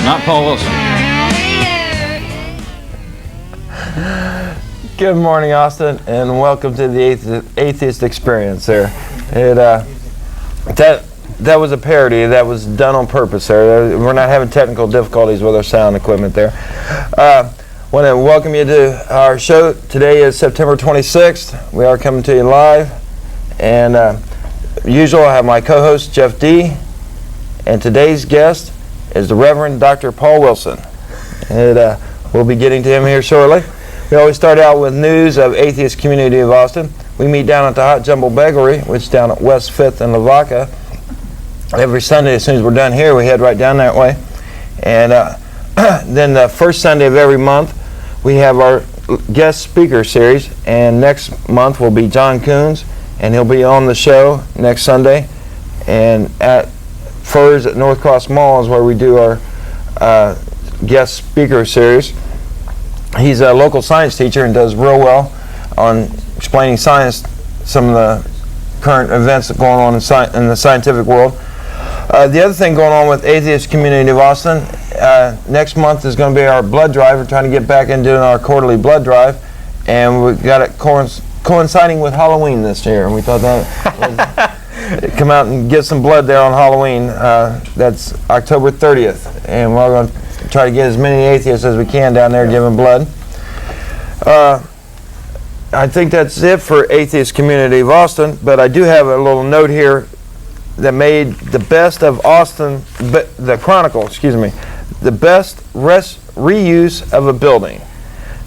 not Paul Wilson. Good morning, Austin, and welcome to the Atheist Experience there. That was a parody. That was done on purpose there. We're not having technical difficulties with our sound equipment there. I want to welcome you to our show. Today is September 26th. We are coming to you live. And usual, I have my co-host, Jeff D. And today's guest is the Reverend Dr. Paul Wilson. And we'll be getting to him here shortly. We always start out with news of atheist community of Austin. We meet down at the Hot Jumble Bakery, which is down at West 5th and Lavaca. Every Sunday, as soon as we're done here, we head right down that way. And then the first Sunday of every month, we have our guest speaker series. And next month will be John Coons, and he'll be on the show next Sunday. And at Furs at North Cross Mall is where we do our guest speaker series. He's a local science teacher and does real well on explaining science, some of the current events that are going on in the scientific world. The other thing going on with Atheist Community of Austin, next month is going to be our blood drive. We're trying to get back into doing our quarterly blood drive, and we've got it coinciding with Halloween this year. And we thought that was come out and get some blood there on Halloween. That's October 30th, and we're going to try to get as many atheists as we can down there giving blood. I think that's it for Atheist Community of Austin, but I do have a little note here that made the best of Austin, the Chronicle, the best reuse of a building.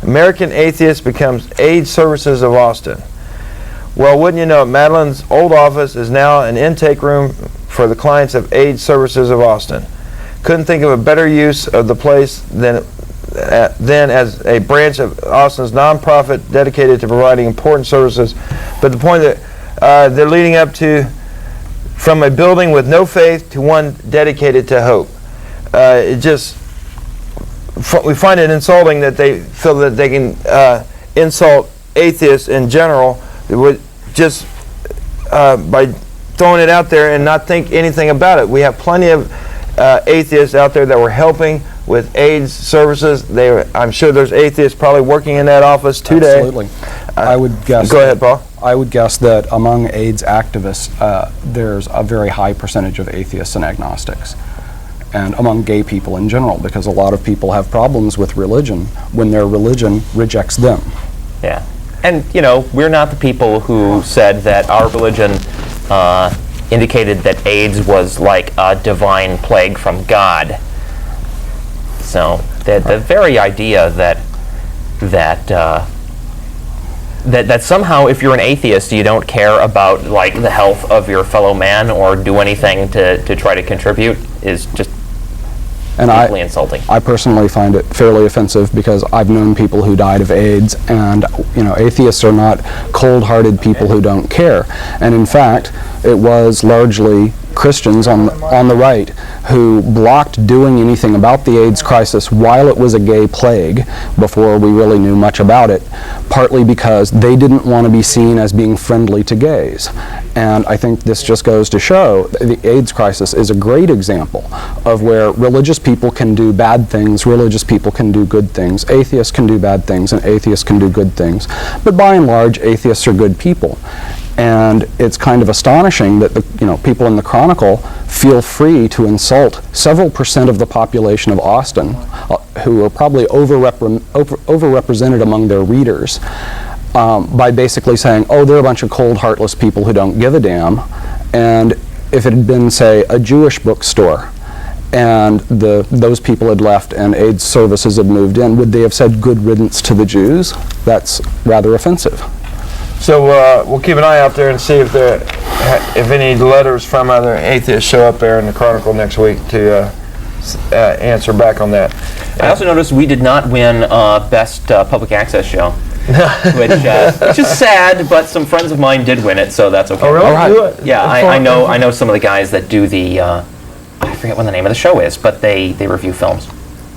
American Atheist becomes AIDS Services of Austin. Well, wouldn't you know it, Madeline's old office is now an intake room for the clients of AIDS Services of Austin. Couldn't think of a better use of the place than as a branch of Austin's nonprofit dedicated to providing important services. But the point that they're leading up to, from a building with no faith to one dedicated to hope. We find it insulting that they feel that they can insult atheists in general just by throwing it out there and not think anything about it. We have plenty of atheists out there that were helping with AIDS services. I'm sure there's atheists probably working in that office today. Absolutely. I would guess. Go ahead, Paul. I would guess that among AIDS activists, there's a very high percentage of atheists and agnostics, and among gay people in general, because a lot of people have problems with religion when their religion rejects them. Yeah, and we're not the people who said that our religion indicated that AIDS was like a divine plague from God. So the very idea that somehow if you're an atheist you don't care about like the health of your fellow man or do anything to try to contribute is just deeply insulting. I personally find it fairly offensive because I've known people who died of AIDS, and atheists are not cold-hearted people who don't care. And in fact, it was largely Christians on the right who blocked doing anything about the AIDS crisis while it was a gay plague before we really knew much about it, partly because they didn't want to be seen as being friendly to gays. And I think this just goes to show the AIDS crisis is a great example of where religious people can do bad things, religious people can do good things, atheists can do bad things, and atheists can do good things. But by and large, atheists are good people. And it's kind of astonishing that the people in the Chronicle feel free to insult several percent of the population of Austin, who are probably overrepresented among their readers, by basically saying, oh, they're a bunch of cold, heartless people who don't give a damn. And if it had been, say, a Jewish bookstore, and those people had left and AIDS services had moved in, would they have said good riddance to the Jews? That's rather offensive. So we'll keep an eye out there and see if any letters from other atheists show up there in the Chronicle next week to answer back on that. I also noticed we did not win Best Public Access Show, which is sad, but some friends of mine did win it, so that's okay. Oh, really? All right. Yeah, I know some of the guys that do the, I forget what the name of the show is, but they review films.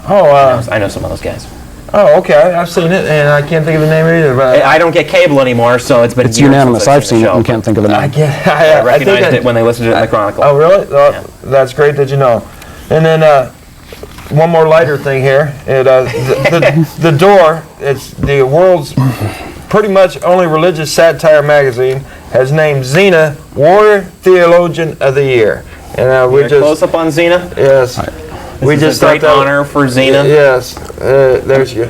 Oh, I know some of those guys. Oh, okay. I've seen it, and I can't think of the name either. But I don't get cable anymore, so it's been It's years unanimous. since I've I've seen it and can't think of the name. I recognized it when they listened to it in the Chronicle. Oh, really? That's great that you know. And then one more lighter thing here. The Door, it's the world's pretty much only religious satire magazine, has named Xena Warrior Theologian of the Year. And we just close up on Xena. Yes, we just a great honor for Xena. Yes, there's you.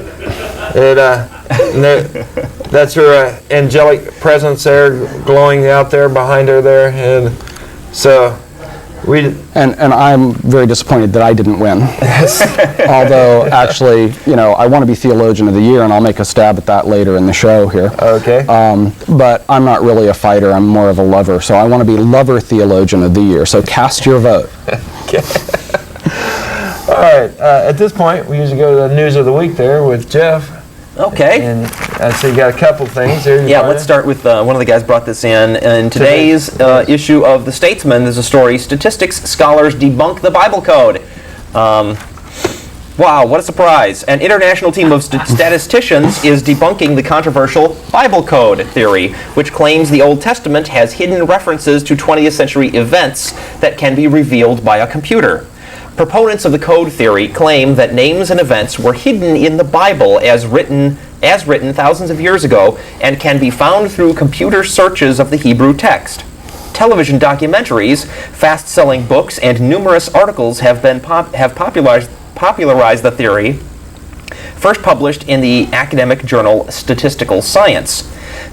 That's her angelic presence there, glowing out there behind her there, and so. And I'm very disappointed that I didn't win. Although, actually, I want to be Theologian of the Year, and I'll make a stab at that later in the show here. Okay. But I'm not really a fighter. I'm more of a lover. So I want to be Lover Theologian of the Year. So cast your vote. Okay. All right. At this point, we usually go to the news of the week there with Jeff. Okay. And so you got a couple things here. Yeah, let's start with one of the guys brought this in. In today's issue of The Statesman, there's a story, Statistics Scholars Debunk the Bible Code. Wow, what a surprise. An international team of statisticians is debunking the controversial Bible Code theory, which claims the Old Testament has hidden references to 20th century events that can be revealed by a computer. Proponents of the code theory claim that names and events were hidden in the Bible as written thousands of years ago and can be found through computer searches of the Hebrew text. Television documentaries, fast-selling books, and numerous articles have popularized the theory, first published in the academic journal Statistical Science.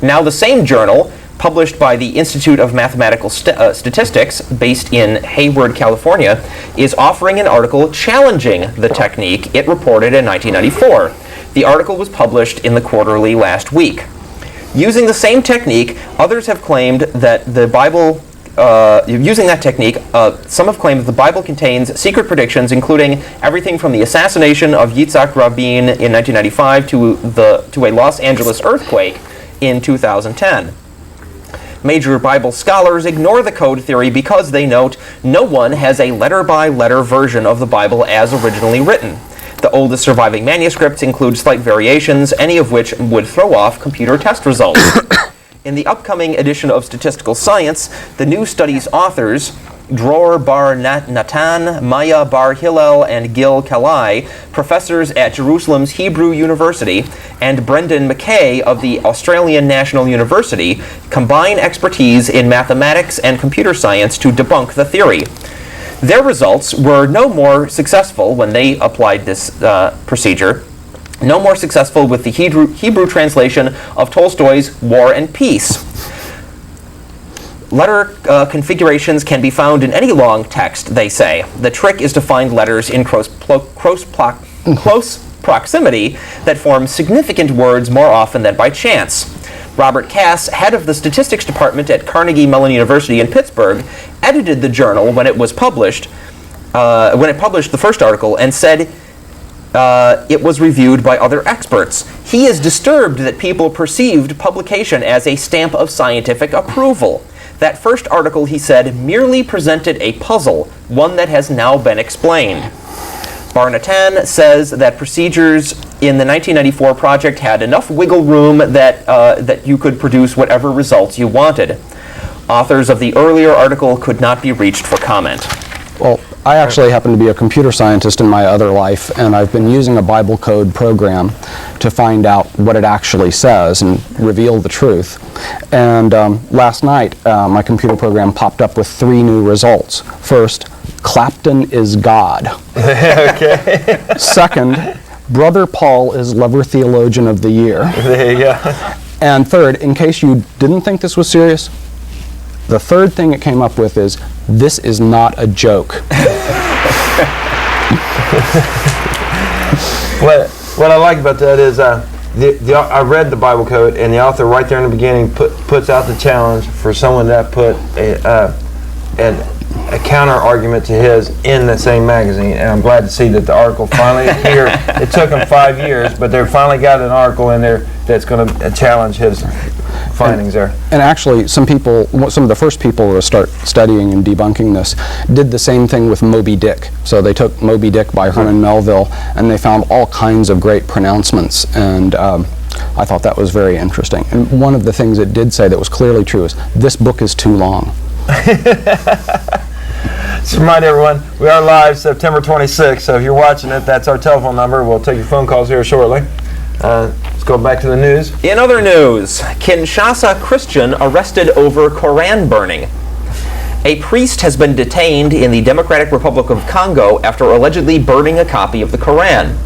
Now the same journal, published by the Institute of Mathematical Statistics, based in Hayward, California, is offering an article challenging the technique it reported in 1994. The article was published in the Quarterly last week. Using the same technique, others have claimed that the Bible, some have claimed that the Bible contains secret predictions, including everything from the assassination of Yitzhak Rabin in 1995 to a Los Angeles earthquake in 2010. Major Bible scholars ignore the code theory because they note no one has a letter-by-letter version of the Bible as originally written. The oldest surviving manuscripts include slight variations, any of which would throw off computer test results. In the upcoming edition of Statistical Science, the new study's authors, Dror Bar Natan, Maya Bar Hillel, and Gil Kalai, professors at Jerusalem's Hebrew University, and Brendan McKay of the Australian National University, combine expertise in mathematics and computer science to debunk the theory. Their results were no more successful when they applied this procedure, no more successful with the Hebrew translation of Tolstoy's War and Peace. Letter configurations can be found in any long text, they say. The trick is to find letters in close proximity that form significant words more often than by chance. Robert Cass, head of the statistics department at Carnegie Mellon University in Pittsburgh, edited the journal when it published the first article, and said it was reviewed by other experts. He is disturbed that people perceived publication as a stamp of scientific approval. That first article, he said, merely presented a puzzle, one that has now been explained. Barnatan says that procedures in the 1994 project had enough wiggle room that you could produce whatever results you wanted. Authors of the earlier article could not be reached for comment. Well, I actually happen to be a computer scientist in my other life, and I've been using a Bible code program to find out what it actually says and reveal the truth. And last night, my computer program popped up with 3 new results. First, Clapton is God. Okay. Second, Brother Paul is Lover Theologian of the Year. There you go. And third, in case you didn't think this was serious, the third thing it came up with is, this is not a joke. What I like about that is I read the Bible Code, and the author right there in the beginning puts out the challenge for someone that put a counter argument to his in the same magazine, and I'm glad to see that the article finally here. It took them 5 years, but they finally got an article in there that's going to challenge his findings there. And actually, some of the first people to start studying and debunking this did the same thing with Moby Dick. So they took Moby Dick by Herman Melville, and they found all kinds of great pronouncements, and I thought that was very interesting. And one of the things it did say that was clearly true is, this book is too long. Just remind everyone, we are live September 26th, so if you're watching it, that's our telephone number. We'll take your phone calls here shortly. Let's go back to the news. In other news, Kinshasa Christian arrested over Koran burning. A priest has been detained in the Democratic Republic of Congo after allegedly burning a copy of the Koran.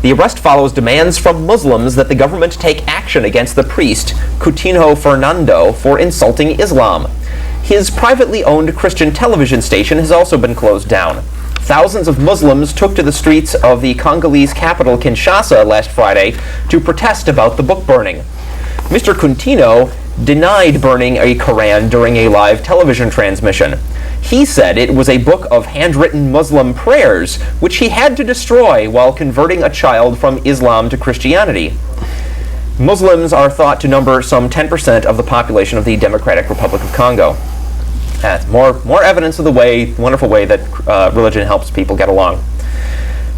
The arrest follows demands from Muslims that the government take action against the priest, Coutinho Fernando, for insulting Islam. His privately owned Christian television station has also been closed down. Thousands of Muslims took to the streets of the Congolese capital Kinshasa last Friday to protest about the book burning. Mr. Coutinho denied burning a Koran during a live television transmission. He said it was a book of handwritten Muslim prayers, which he had to destroy while converting a child from Islam to Christianity. Muslims are thought to number some 10% of the population of the Democratic Republic of Congo. More evidence of the wonderful way that religion helps people get along.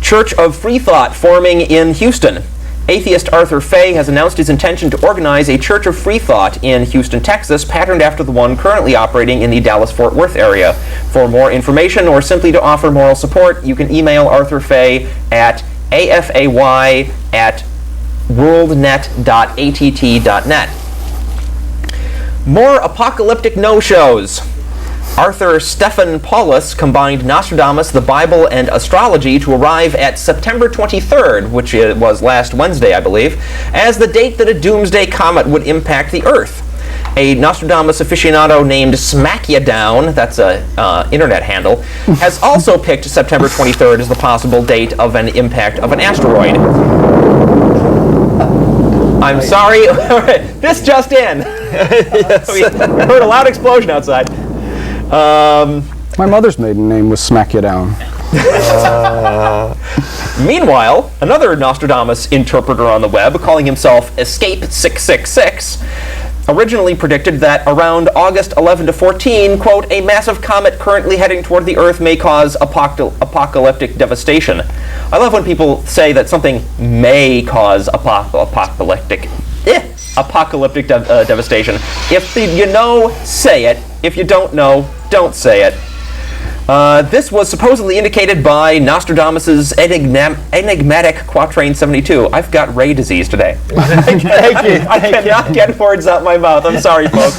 Church of Freethought forming in Houston. Atheist Arthur Fay has announced his intention to organize a Church of Freethought in Houston, Texas, patterned after the one currently operating in the Dallas-Fort Worth area. For more information or simply to offer moral support, you can email Arthur Fay at afay@worldnet.att.net. More apocalyptic no-shows. Arthur Stephan Paulus combined Nostradamus, the Bible, and astrology to arrive at September 23rd, which was last Wednesday, I believe, as the date that a doomsday comet would impact the Earth. A Nostradamus aficionado named Smack-Ya-Down, that's an internet handle, has also picked September 23rd as the possible date of an impact of an asteroid. I'm sorry, this just in. Yes. We heard a loud explosion outside. My mother's maiden name was Smack-Ya-Down. Meanwhile, another Nostradamus interpreter on the web, calling himself Escape666, originally predicted that around August 11 to 14, quote, a massive comet currently heading toward the Earth may cause apocalyptic devastation. I love when people say that something may cause apocalyptic devastation. If you know, say it. If you don't know, don't say it. This was supposedly indicated by Nostradamus's enigmatic Quatrain 72. I've got Ray disease today. Thank you. I cannot get words out my mouth. I'm sorry, folks.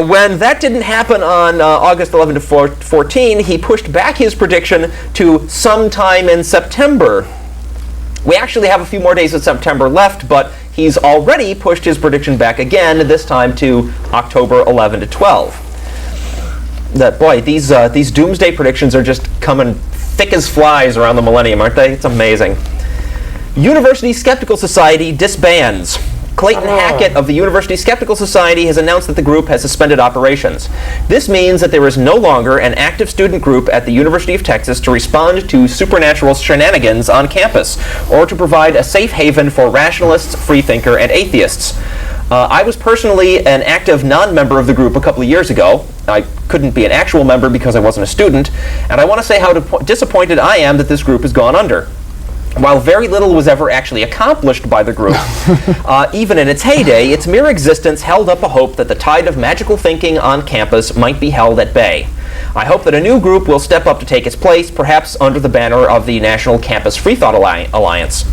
When that didn't happen on August 11 to 14, he pushed back his prediction to sometime in September. We actually have a few more days of September left, but he's already pushed his prediction back again, this time to October 11 to 12. These doomsday predictions are just coming thick as flies around the millennium, aren't they? It's amazing. University Skeptical Society disbands. Clayton Hackett of the University Skeptical Society has announced that the group has suspended operations. This means that there is no longer an active student group at the University of Texas to respond to supernatural shenanigans on campus, or to provide a safe haven for rationalists, freethinker, and atheists. I was personally an active non-member of the group a couple of years ago. I couldn't be an actual member because I wasn't a student, and I want to say how disappointed I am that this group has gone under. While very little was ever actually accomplished by the group, even in its heyday, its mere existence held up a hope that the tide of magical thinking on campus might be held at bay. I hope that a new group will step up to take its place, perhaps under the banner of the National Campus Freethought Alliance.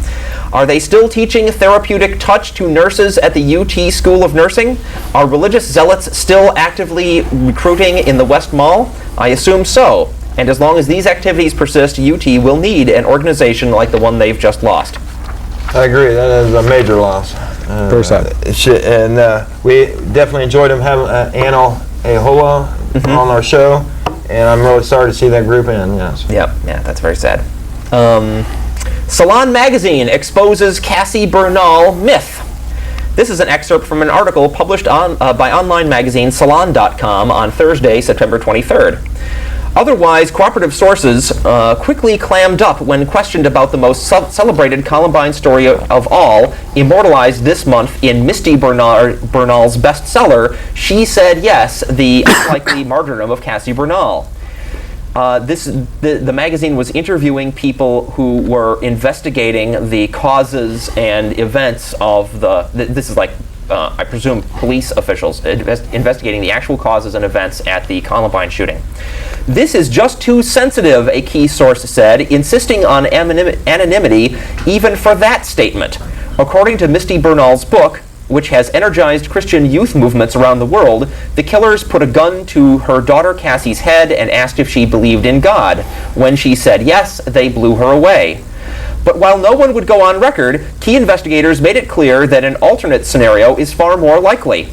Are they still teaching therapeutic touch to nurses at the UT School of Nursing? Are religious zealots still actively recruiting in the West Mall? I assume so. And as long as these activities persist, UT will need an organization like the one they've just lost. I agree. That is a major loss. Very sad. And we definitely enjoyed him having Anil Ahoa on our show, and I'm really sorry to see that group end. Yes. Yep. Yeah, that's very sad. Salon Magazine exposes Cassie Bernal myth. This is an excerpt from an article published by online magazine Salon.com on Thursday, September 23rd. Otherwise, cooperative sources quickly clammed up when questioned about the most celebrated Columbine story of all, immortalized this month in Misty Bernal's bestseller, She Said Yes, The Unlikely Martyrdom of Cassie Bernal. The magazine was interviewing people who were investigating the causes and events of this is like I presume, police officials investigating the actual causes and events at the Columbine shooting. This is just too sensitive, a key source said, insisting on anonymity even for that statement. According to Misty Bernal's book, which has energized Christian youth movements around the world, the killers put a gun to her daughter Cassie's head and asked if she believed in God. When she said yes, they blew her away. But while no one would go on record, key investigators made it clear that an alternate scenario is far more likely.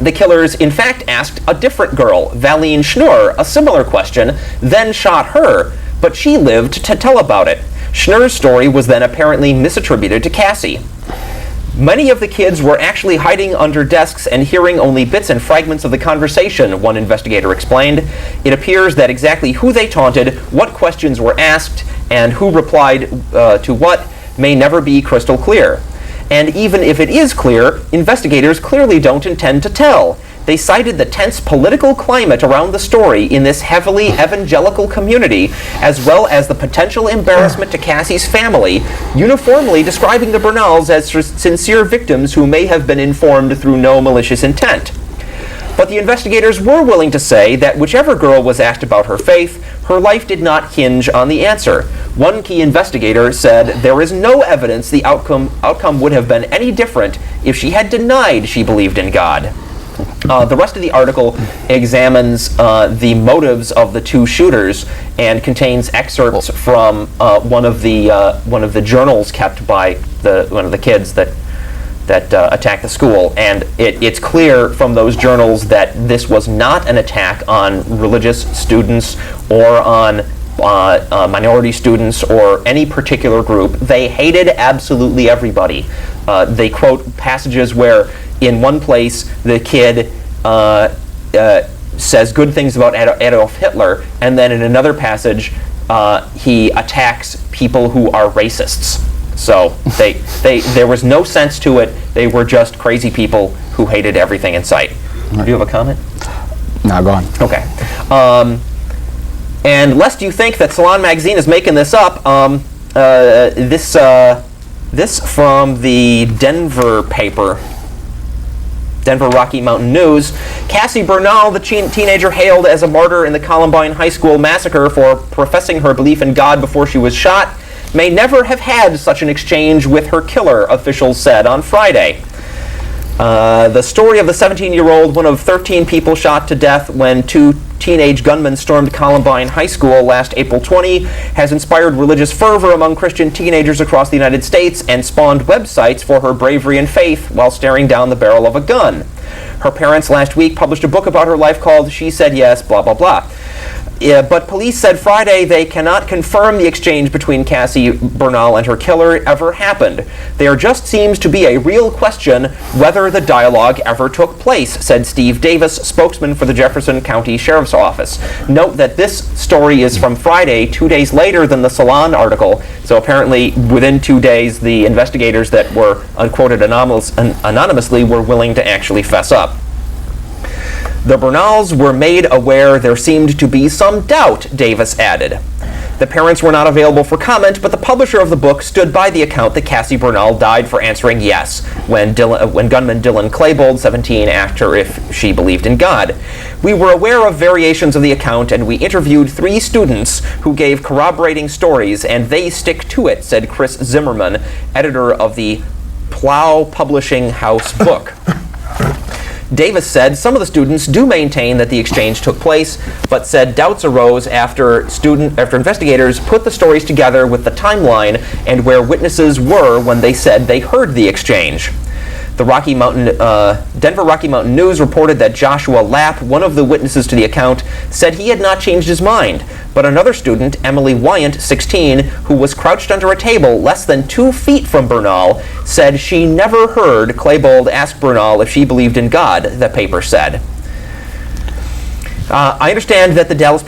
The killers, in fact, asked a different girl, Valine Schnur, a similar question, then shot her, but she lived to tell about it. Schnur's story was then apparently misattributed to Cassie. Many of the kids were actually hiding under desks and hearing only bits and fragments of the conversation, one investigator explained. It appears that exactly who they taunted, what questions were asked, and who replied to what may never be crystal clear. And even if it is clear, investigators clearly don't intend to tell. They cited the tense political climate around the story in this heavily evangelical community, as well as the potential embarrassment to Cassie's family, uniformly describing the Bernals as sincere victims who may have been informed through no malicious intent. But the investigators were willing to say that whichever girl was asked about her faith, her life did not hinge on the answer. One key investigator said there is no evidence the outcome would have been any different if she had denied she believed in God. The rest of the article examines the motives of the two shooters and contains excerpts from one of the journals kept by one of the kids that attacked the school, and it's clear from those journals that this was not an attack on religious students or on minority students or any particular group. They hated absolutely everybody. They quote passages where in one place the kid says good things about Adolf Hitler, and then in another passage he attacks people who are racists. So there was no sense to it. They were just crazy people who hated everything in sight. Do you have a comment? No, go on. Okay. And lest you think that Salon Magazine is making this up, this from the Denver paper, Denver Rocky Mountain News. Cassie Bernal, the teenager hailed as a martyr in the Columbine High School massacre for professing her belief in God before she was shot, may never have had such an exchange with her killer, officials said on Friday. The story of the 17-year-old, one of 13 people shot to death when two teenage gunmen stormed Columbine High School last April 20, has inspired religious fervor among Christian teenagers across the United States and spawned websites for her bravery and faith while staring down the barrel of a gun. Her parents last week published a book about her life called She Said Yes, blah, blah, blah. But police said Friday they cannot confirm the exchange between Cassie Bernal and her killer ever happened. There just seems to be a real question whether the dialogue ever took place, said Steve Davis, spokesman for the Jefferson County Sheriff's Office. Note that this story is from Friday, 2 days later than the Salon article, so apparently within 2 days the investigators that were unquoted anonymously were willing to actually fess up. The Bernals were made aware there seemed to be some doubt, Davis added. The parents were not available for comment, but the publisher of the book stood by the account that Cassie Bernal died for answering yes when gunman Dylan Klebold, 17, asked her if she believed in God. We were aware of variations of the account, and we interviewed 3 students who gave corroborating stories, and they stick to it, said Chris Zimmerman, editor of the Plow Publishing House book. Davis said some of the students do maintain that the exchange took place, but said doubts arose after investigators put the stories together with the timeline and where witnesses were when they said they heard the exchange. The Denver Rocky Mountain News reported that Joshua Lapp, one of the witnesses to the account, said he had not changed his mind, but another student, Emily Wyant, 16, who was crouched under a table less than 2 feet from Bernal, said she never heard Klebold ask Bernal if she believed in God, the paper said. I understand that the Dallas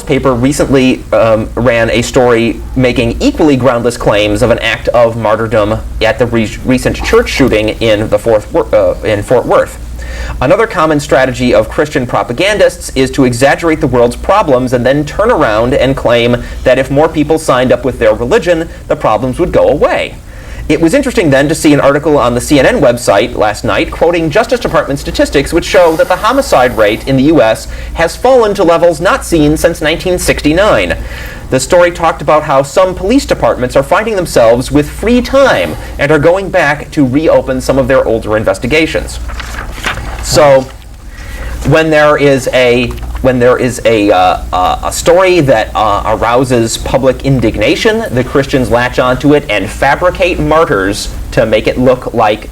paper recently ran a story making equally groundless claims of an act of martyrdom at the recent church shooting in Fort Worth. Another common strategy of Christian propagandists is to exaggerate the world's problems and then turn around and claim that if more people signed up with their religion, the problems would go away. It was interesting then to see an article on the CNN website last night quoting Justice Department statistics which show that the homicide rate in the U.S. has fallen to levels not seen since 1969. The story talked about how some police departments are finding themselves with free time and are going back to reopen some of their older investigations. So, when there is a story that arouses public indignation, the Christians latch onto it and fabricate martyrs to make it look like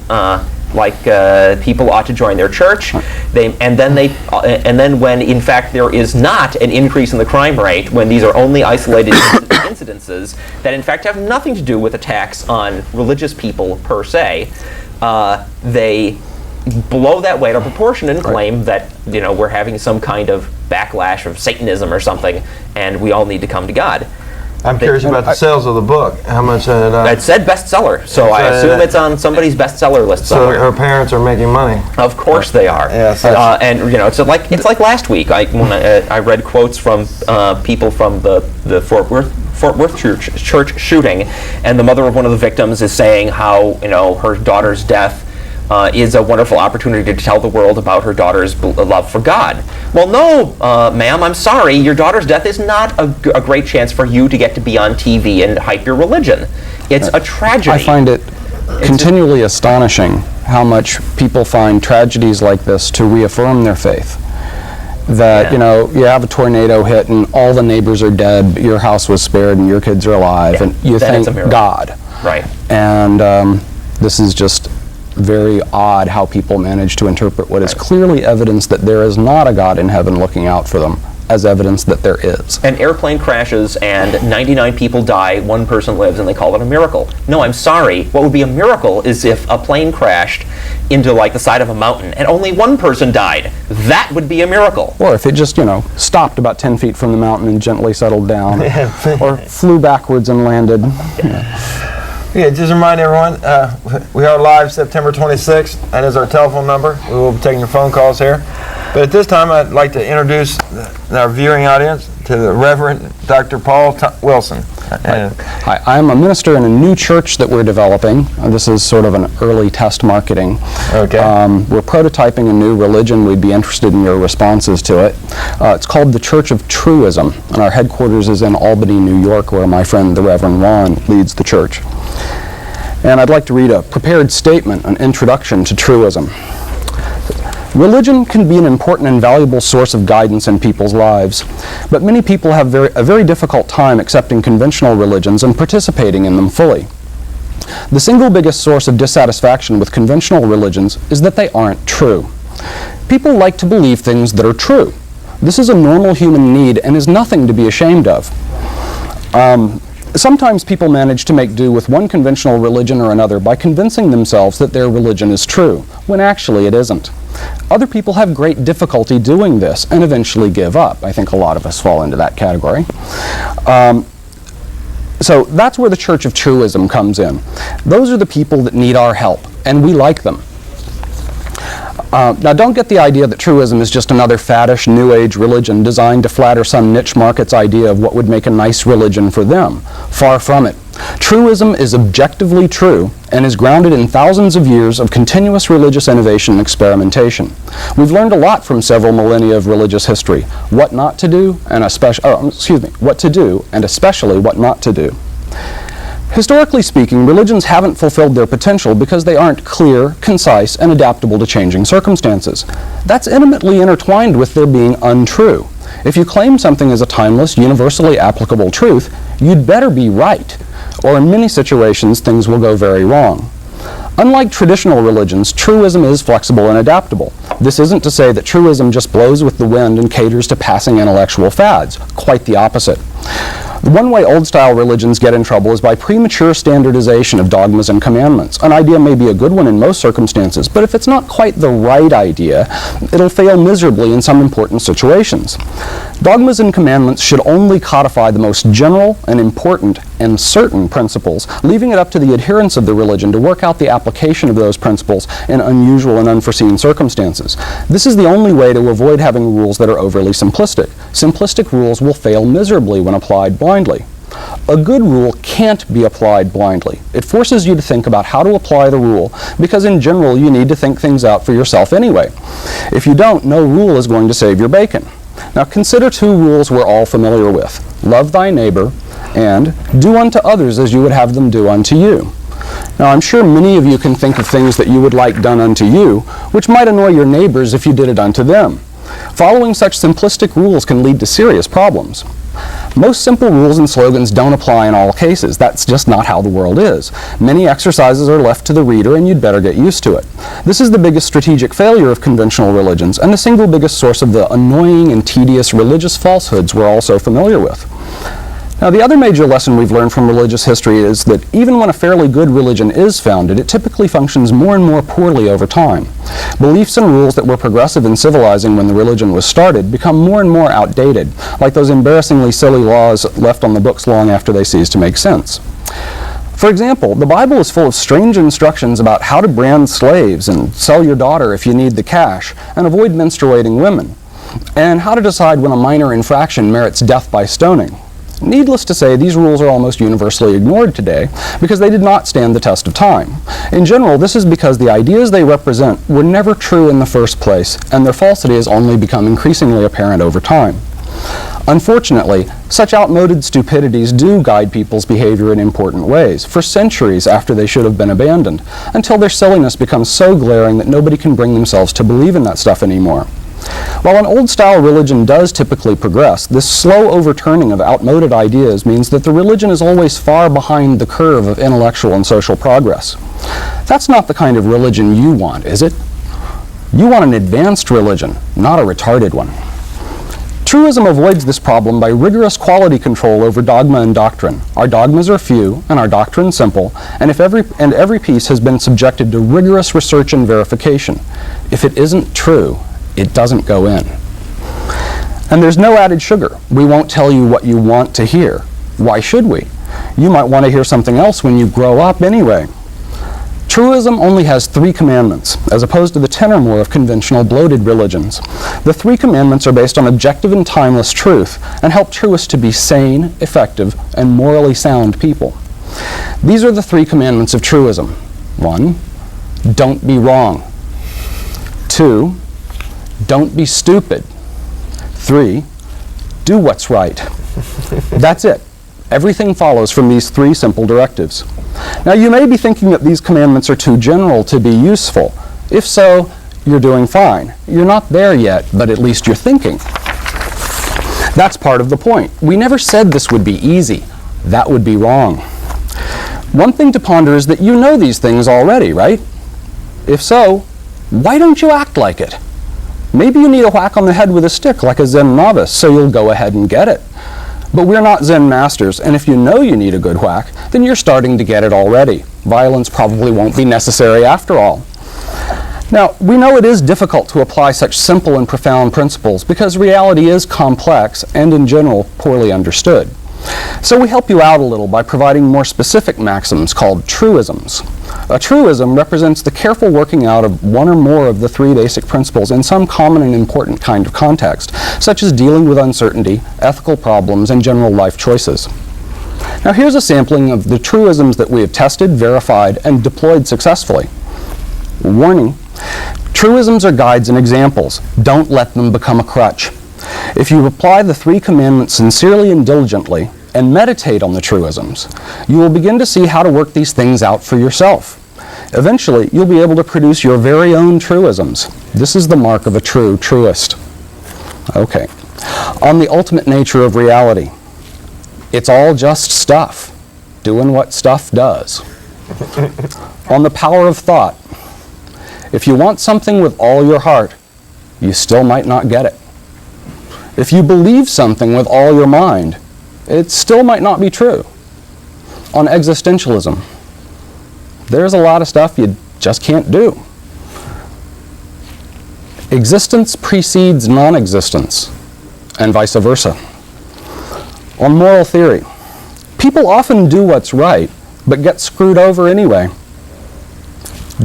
people ought to join their church. And then when in fact there is not an increase in the crime rate, when these are only isolated incidences that in fact have nothing to do with attacks on religious people per se, they blow that way out of proportion and claim that we're having some kind of backlash of Satanism or something, and we all need to come to God. I'm curious about the sales of the book. How much? It said bestseller, so I assume it's on somebody's bestseller list somewhere. So her parents are making money. Of course they are. Yes. And it's like last week. When I read quotes from people from the Fort Worth church shooting, and the mother of one of the victims is saying how her daughter's death is a wonderful opportunity to tell the world about her daughter's love for God. Well, no, ma'am, I'm sorry. Your daughter's death is not a great chance for you to get to be on TV and hype your religion. It's a tragedy. I find it continually astonishing how much people find tragedies like this to reaffirm their faith. That, you have a tornado hit and all the neighbors are dead, but your house was spared and your kids are alive, and you thank God. Right. And this is just very odd how people manage to interpret what is clearly evidence that there is not a God in heaven looking out for them as evidence that there is. An airplane crashes and 99 people die, one person lives, and they call it a miracle. No, I'm sorry. What would be a miracle is if a plane crashed into the side of a mountain and only one person died. That would be a miracle. Or if it just, stopped about 10 feet from the mountain and gently settled down, or flew backwards and landed. Yeah, just remind everyone, we are live September 26th. That is our telephone number. We will be taking your phone calls here. But at this time, I'd like to introduce our viewing audience to the Reverend Dr. Paul Wilson. Hi, I'm a minister in a new church that we're developing. This is sort of an early test marketing. Okay. We're prototyping a new religion. We'd be interested in your responses to it. It's called the Church of Truism, and our headquarters is in Albany, New York, where my friend, the Reverend Ron, leads the church. And I'd like to read a prepared statement, an introduction to Truism. Religion can be an important and valuable source of guidance in people's lives, but many people have a very difficult time accepting conventional religions and participating in them fully. The single biggest source of dissatisfaction with conventional religions is that they aren't true. People like to believe things that are true. This is a normal human need and is nothing to be ashamed of. Sometimes people manage to make do with one conventional religion or another by convincing themselves that their religion is true, when actually it isn't. Other people have great difficulty doing this and eventually give up. I think a lot of us fall into that category. So that's where the Church of Truism comes in. Those are the people that need our help, and we like them. Now, don't get the idea that Truism is just another faddish New Age religion designed to flatter some niche market's idea of what would make a nice religion for them. Far from it. Truism is objectively true and is grounded in thousands of years of continuous religious innovation and experimentation. We've learned a lot from several millennia of religious history. What not to do, and what to do, and especially what not to do. Historically speaking, religions haven't fulfilled their potential because they aren't clear, concise, and adaptable to changing circumstances. That's intimately intertwined with their being untrue. If you claim something as a timeless, universally applicable truth, you'd better be right, or in many situations things will go very wrong. Unlike traditional religions, truism is flexible and adaptable. This isn't to say that truism just blows with the wind and caters to passing intellectual fads. Quite the opposite. The one way old-style religions get in trouble is by premature standardization of dogmas and commandments. An idea may be a good one in most circumstances, but if it's not quite the right idea, it'll fail miserably in some important situations. Dogmas and commandments should only codify the most general and important and certain principles, leaving it up to the adherents of the religion to work out the application of those principles in unusual and unforeseen circumstances. This is the only way to avoid having rules that are overly simplistic. Simplistic rules will fail miserably when applied blindly. A good rule can't be applied blindly. It forces you to think about how to apply the rule, because in general you need to think things out for yourself anyway. If you don't, no rule is going to save your bacon. Now consider two rules we're all familiar with. Love thy neighbor, and do unto others as you would have them do unto you. Now I'm sure many of you can think of things that you would like done unto you, which might annoy your neighbors if you did it unto them. Following such simplistic rules can lead to serious problems. Most simple rules and slogans don't apply in all cases. That's just not how the world is. Many exercises are left to the reader, and you'd better get used to it. This is the biggest strategic failure of conventional religions, and the single biggest source of the annoying and tedious religious falsehoods we're all so familiar with. Now, the other major lesson we've learned from religious history is that even when a fairly good religion is founded, it typically functions more and more poorly over time. Beliefs and rules that were progressive and civilizing when the religion was started become more and more outdated, like those embarrassingly silly laws left on the books long after they cease to make sense. For example, the Bible is full of strange instructions about how to brand slaves and sell your daughter if you need the cash, and avoid menstruating women, and how to decide when a minor infraction merits death by stoning. Needless to say, these rules are almost universally ignored today because they did not stand the test of time. In general, this is because the ideas they represent were never true in the first place, and their falsity has only become increasingly apparent over time. Unfortunately, such outmoded stupidities do guide people's behavior in important ways, for centuries after they should have been abandoned, until their silliness becomes so glaring that nobody can bring themselves to believe in that stuff anymore. While an old-style religion does typically progress, this slow overturning of outmoded ideas means that the religion is always far behind the curve of intellectual and social progress. That's not the kind of religion you want, is it? You want an advanced religion, not a retarded one. Truism avoids this problem by rigorous quality control over dogma and doctrine. Our dogmas are few and our doctrine simple, and every piece has been subjected to rigorous research and verification. If it isn't true, it doesn't go in. And there's no added sugar. We won't tell you what you want to hear. Why should we? You might want to hear something else when you grow up anyway. Truism only has 3 commandments, as opposed to the 10 or more of conventional bloated religions. The 3 commandments are based on objective and timeless truth, and help truists to be sane, effective, and morally sound people. These are the 3 commandments of truism. 1, don't be wrong. 2, don't be stupid. 3, do what's right. That's it. Everything follows from these 3 simple directives. Now, you may be thinking that these commandments are too general to be useful. If so, you're doing fine. You're not there yet, but at least you're thinking. That's part of the point. We never said this would be easy. That would be wrong. One thing to ponder is that you know these things already, right? If so, why don't you act like it? Maybe you need a whack on the head with a stick like a Zen novice, so you'll go ahead and get it. But we're not Zen masters, and if you know you need a good whack, then you're starting to get it already. Violence probably won't be necessary after all. Now, we know it is difficult to apply such simple and profound principles because reality is complex and, in general, poorly understood. So we help you out a little by providing more specific maxims called truisms. A truism represents the careful working out of one or more of the 3 basic principles in some common and important kind of context, such as dealing with uncertainty, ethical problems, and general life choices. Now here's a sampling of the truisms that we have tested, verified, and deployed successfully. Warning: truisms are guides and examples. Don't let them become a crutch. If you apply the 3 commandments sincerely and diligently, and meditate on the truisms, you will begin to see how to work these things out for yourself. Eventually, you'll be able to produce your very own truisms. This is the mark of a true truist. Okay. On the ultimate nature of reality. It's all just stuff, doing what stuff does. On the power of thought. If you want something with all your heart, you still might not get it. If you believe something with all your mind, it still might not be true. On existentialism, there's a lot of stuff you just can't do. Existence precedes non-existence, and vice versa. On moral theory, people often do what's right, but get screwed over anyway.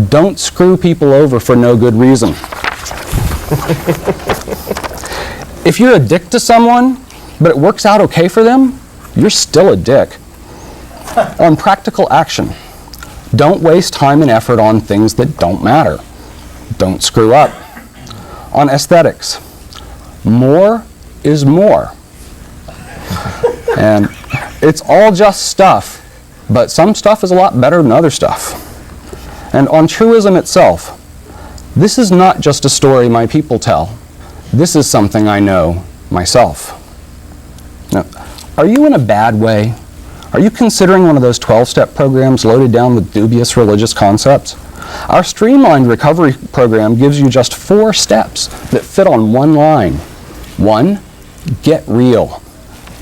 Don't screw people over for no good reason. If you're a dick to someone, but it works out okay for them, you're still a dick. On practical action, don't waste time and effort on things that don't matter. Don't screw up. On aesthetics, more is more. And it's all just stuff, but some stuff is a lot better than other stuff. And on truism itself, this is not just a story my people tell. This is something I know myself. Now, are you in a bad way? Are you considering one of those 12-step programs loaded down with dubious religious concepts? Our streamlined recovery program gives you just 4 steps that fit on one line. 1, get real.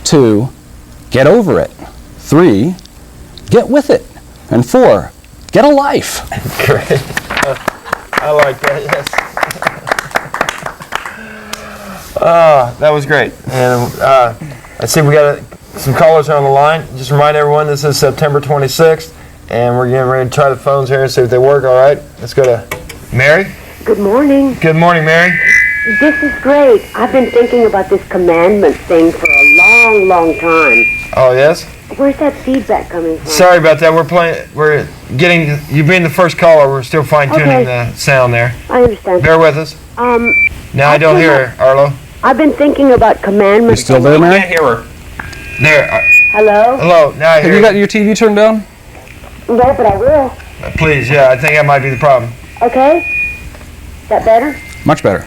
2, get over it. 3, get with it. And 4, get a life. Great. I like that, yes. That was great. And I see we got some callers on the line. Just remind everyone this is September 26th, and we're getting ready to try the phones here and see if they work. All right, let's go to Mary. Good morning. Good morning, Mary. This is great. I've been thinking about this commandment thing for a long, long time. Oh, yes? Where's that feedback coming from? Sorry about that. We're getting, you being the first caller, we're still fine-tuning the sound there. I understand. Bear with us. Now I don't hear her, Arlo. I've been thinking about commandments. You still there, Mary? Can't hear her. There. Hello? Hello, now I Have hear you got your TV turned down? No, but I will. Please, yeah, I think that might be the problem. Okay? Is that better? Much better.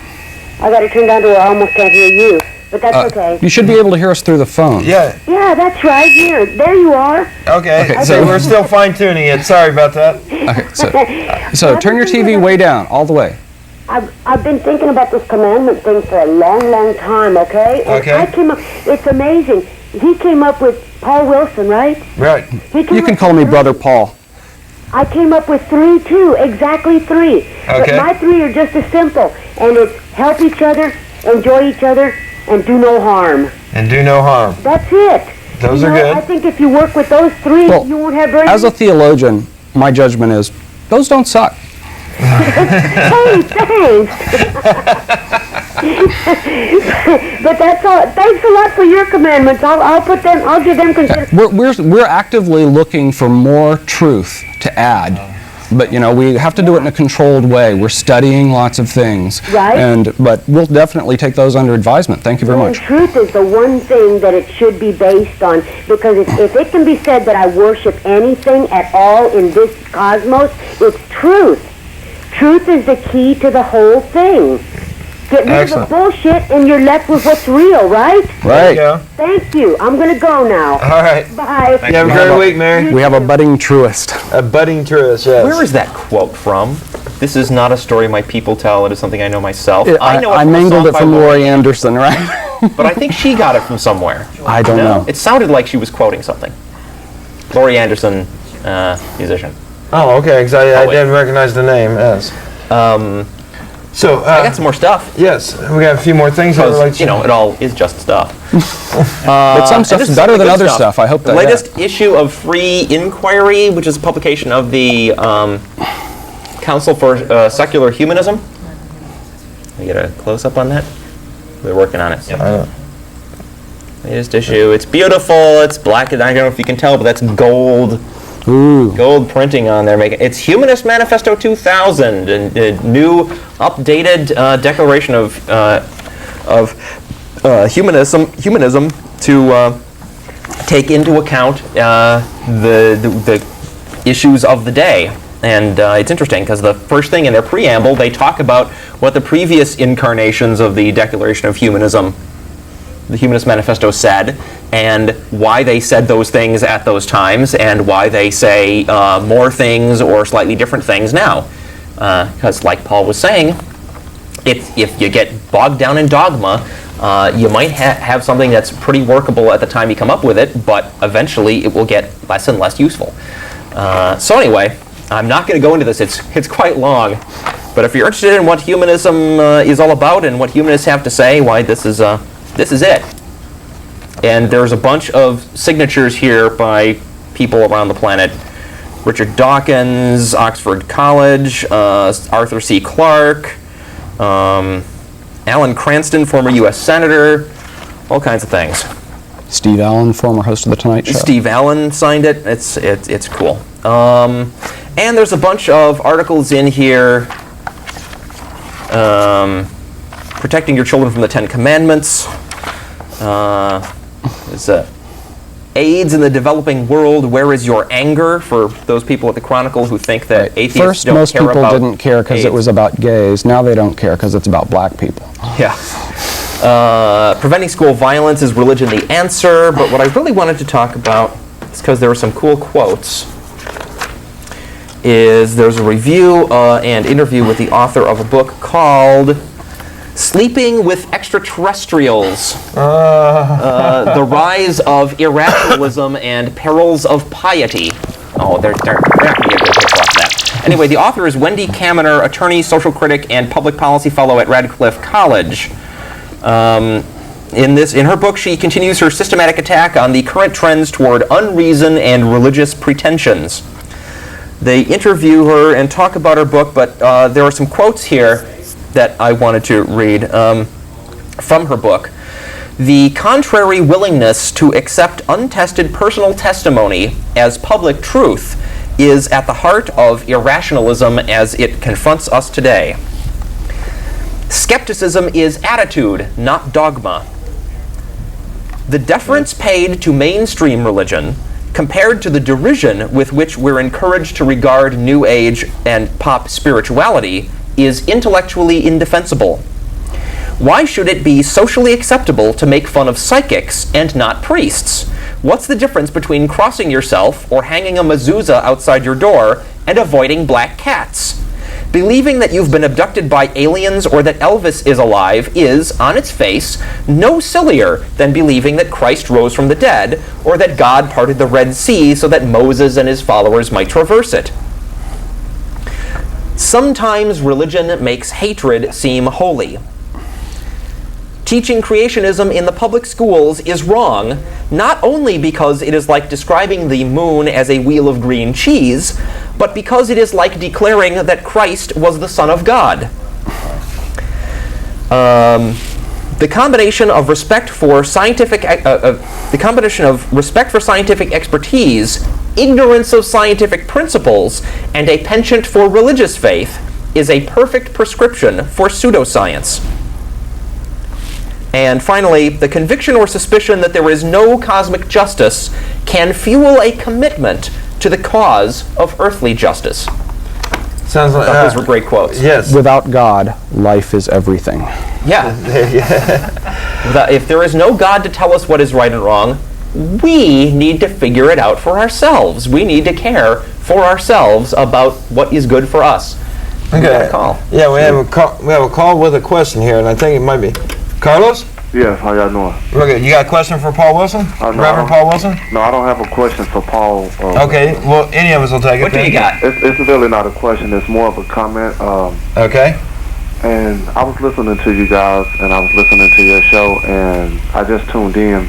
I got it turned down to where I almost can't hear you. But that's okay. You should be able to hear us through the phone. Yeah. Yeah, that's right. Here. There you are. Okay, so we're still fine-tuning it. Sorry about that. Okay, so turn your TV way down, all the way. I've been thinking about this commandment thing for a long, long time, okay? And Okay. I came up, it's amazing. He came up with Paul Wilson, right? Right. He came You can up call with me 3. Brother Paul. I came up with 3 too, exactly 3. But Okay. my 3 are just as simple, and it's help each other, enjoy each other, and do no harm. And do no harm. That's it. Those You are know, good. I think if you work with those 3, Well, you won't have very As a theologian, my judgment is, those don't suck. Hey, thanks. But that's all. Thanks a lot for your commandments. I'll give them consideration. We're actively looking for more truth to add. But, we have to do it in a controlled way. We're studying lots of things. Right. But we'll definitely take those under advisement. Thank you very much. Truth is the one thing that it should be based on, because if it can be said that I worship anything at all in this cosmos, it's truth. Truth is the key to the whole thing. Get rid of the bullshit and you're left with what's real, right? There you go. Thank you. I'm going to go now. All right. Bye. You have a great week, Mary. We have a budding truist. A budding truist, yes. Where is that quote from? This is not a story my people tell. It is something I know myself. I know it I from a mangled song it by from Lori, Laurie Anderson, right? but I think she got it from somewhere. I don't know. It sounded like she was quoting something. Laurie Anderson, musician. Oh, okay, because I wait. didn't recognize the name, yes. So, I got some more stuff. yes, we got a few more things. I would like Because, to it all is just stuff. But some And stuff's this is better some than good other stuff. I hope The that. latest issue of Free Inquiry, which is a publication of the Council for Secular Humanism. Can we get a close-up on that? We're working on it. Latest issue. It's beautiful. It's black. I don't know if you can tell, but that's gold. Ooh. Gold printing on there. It's Humanist Manifesto 2000, and a new, updated declaration of humanism to take into account the issues of the day. And it's interesting because the first thing in their preamble, they talk about what the previous incarnations of the Declaration of Humanism, the Humanist Manifesto, said, and why they said those things at those times, and why they say more things or slightly different things now. Because, like Paul was saying, if you get bogged down in dogma, you might have something that's pretty workable at the time you come up with it, but eventually it will get less and less useful. So anyway, I'm not going to go into this. It's quite long. But if you're interested in what humanism is all about and what humanists have to say, why this is it. And there's a bunch of signatures here by people around the planet. Richard Dawkins, Oxford College, Arthur C. Clarke, Alan Cranston, former U.S. Senator, all kinds of things. Steve Allen, former host of The Tonight Show. Steve Allen signed it. It's cool. And there's a bunch of articles in here. Protecting your children from the Ten Commandments. There's AIDS in the developing world. Where is your anger? For those people at the Chronicle who think that atheists First, don't most care people about didn't care because it AIDS. was about gays. Now they don't care because it's about black people. Yeah. Preventing school violence, is religion the answer? But what I really wanted to talk about is because there were some cool quotes. There's a review and interview with the author of a book called Sleeping with Extraterrestrials, The Rise of Irrationalism and Perils of Piety. Oh, they're not going to get a good picture off that. Anyway, the author is Wendy Kaminer, attorney, social critic, and public policy fellow at Radcliffe College. In her book, she continues her systematic attack on the current trends toward unreason and religious pretensions. They interview her and talk about her book, but there are some quotes here that I wanted to read from her book. The contrary willingness to accept untested personal testimony as public truth is at the heart of irrationalism as it confronts us today. Skepticism is attitude, not dogma. The deference paid to mainstream religion, compared to the derision with which we're encouraged to regard New Age and pop spirituality, is intellectually indefensible. Why should it be socially acceptable to make fun of psychics and not priests? What's the difference between crossing yourself or hanging a mezuzah outside your door and avoiding black cats? Believing that you've been abducted by aliens or that Elvis is alive is, on its face, no sillier than believing that Christ rose from the dead or that God parted the Red Sea so that Moses and his followers might traverse it. Sometimes religion makes hatred seem holy. Teaching creationism in the public schools is wrong, not only because it is like describing the moon as a wheel of green cheese, but because it is like declaring that Christ was the Son of God. The combination of respect for scientific expertise, ignorance of scientific principles, and a penchant for religious faith is a perfect prescription for pseudoscience. And finally, the conviction or suspicion that there is no cosmic justice can fuel a commitment to the cause of earthly justice. Sounds like Those were great quotes. Yes. Without God, life is everything. Yeah. If there is no God to tell us what is right and wrong, we need to figure it out for ourselves. We need to care for ourselves about what is good for us. Okay. We got a call. Yeah, we have a call with a question here, and I think it might be Carlos. Yes, how y'all doing? Okay, you got a question for Paul Wilson? No, Reverend Paul Wilson? No, I don't have a question for Paul. Okay, well, any of us will take it. What do you got? It's really not a question. It's more of a comment. Okay. And I was listening to you guys, and I was listening to your show, and I just tuned in.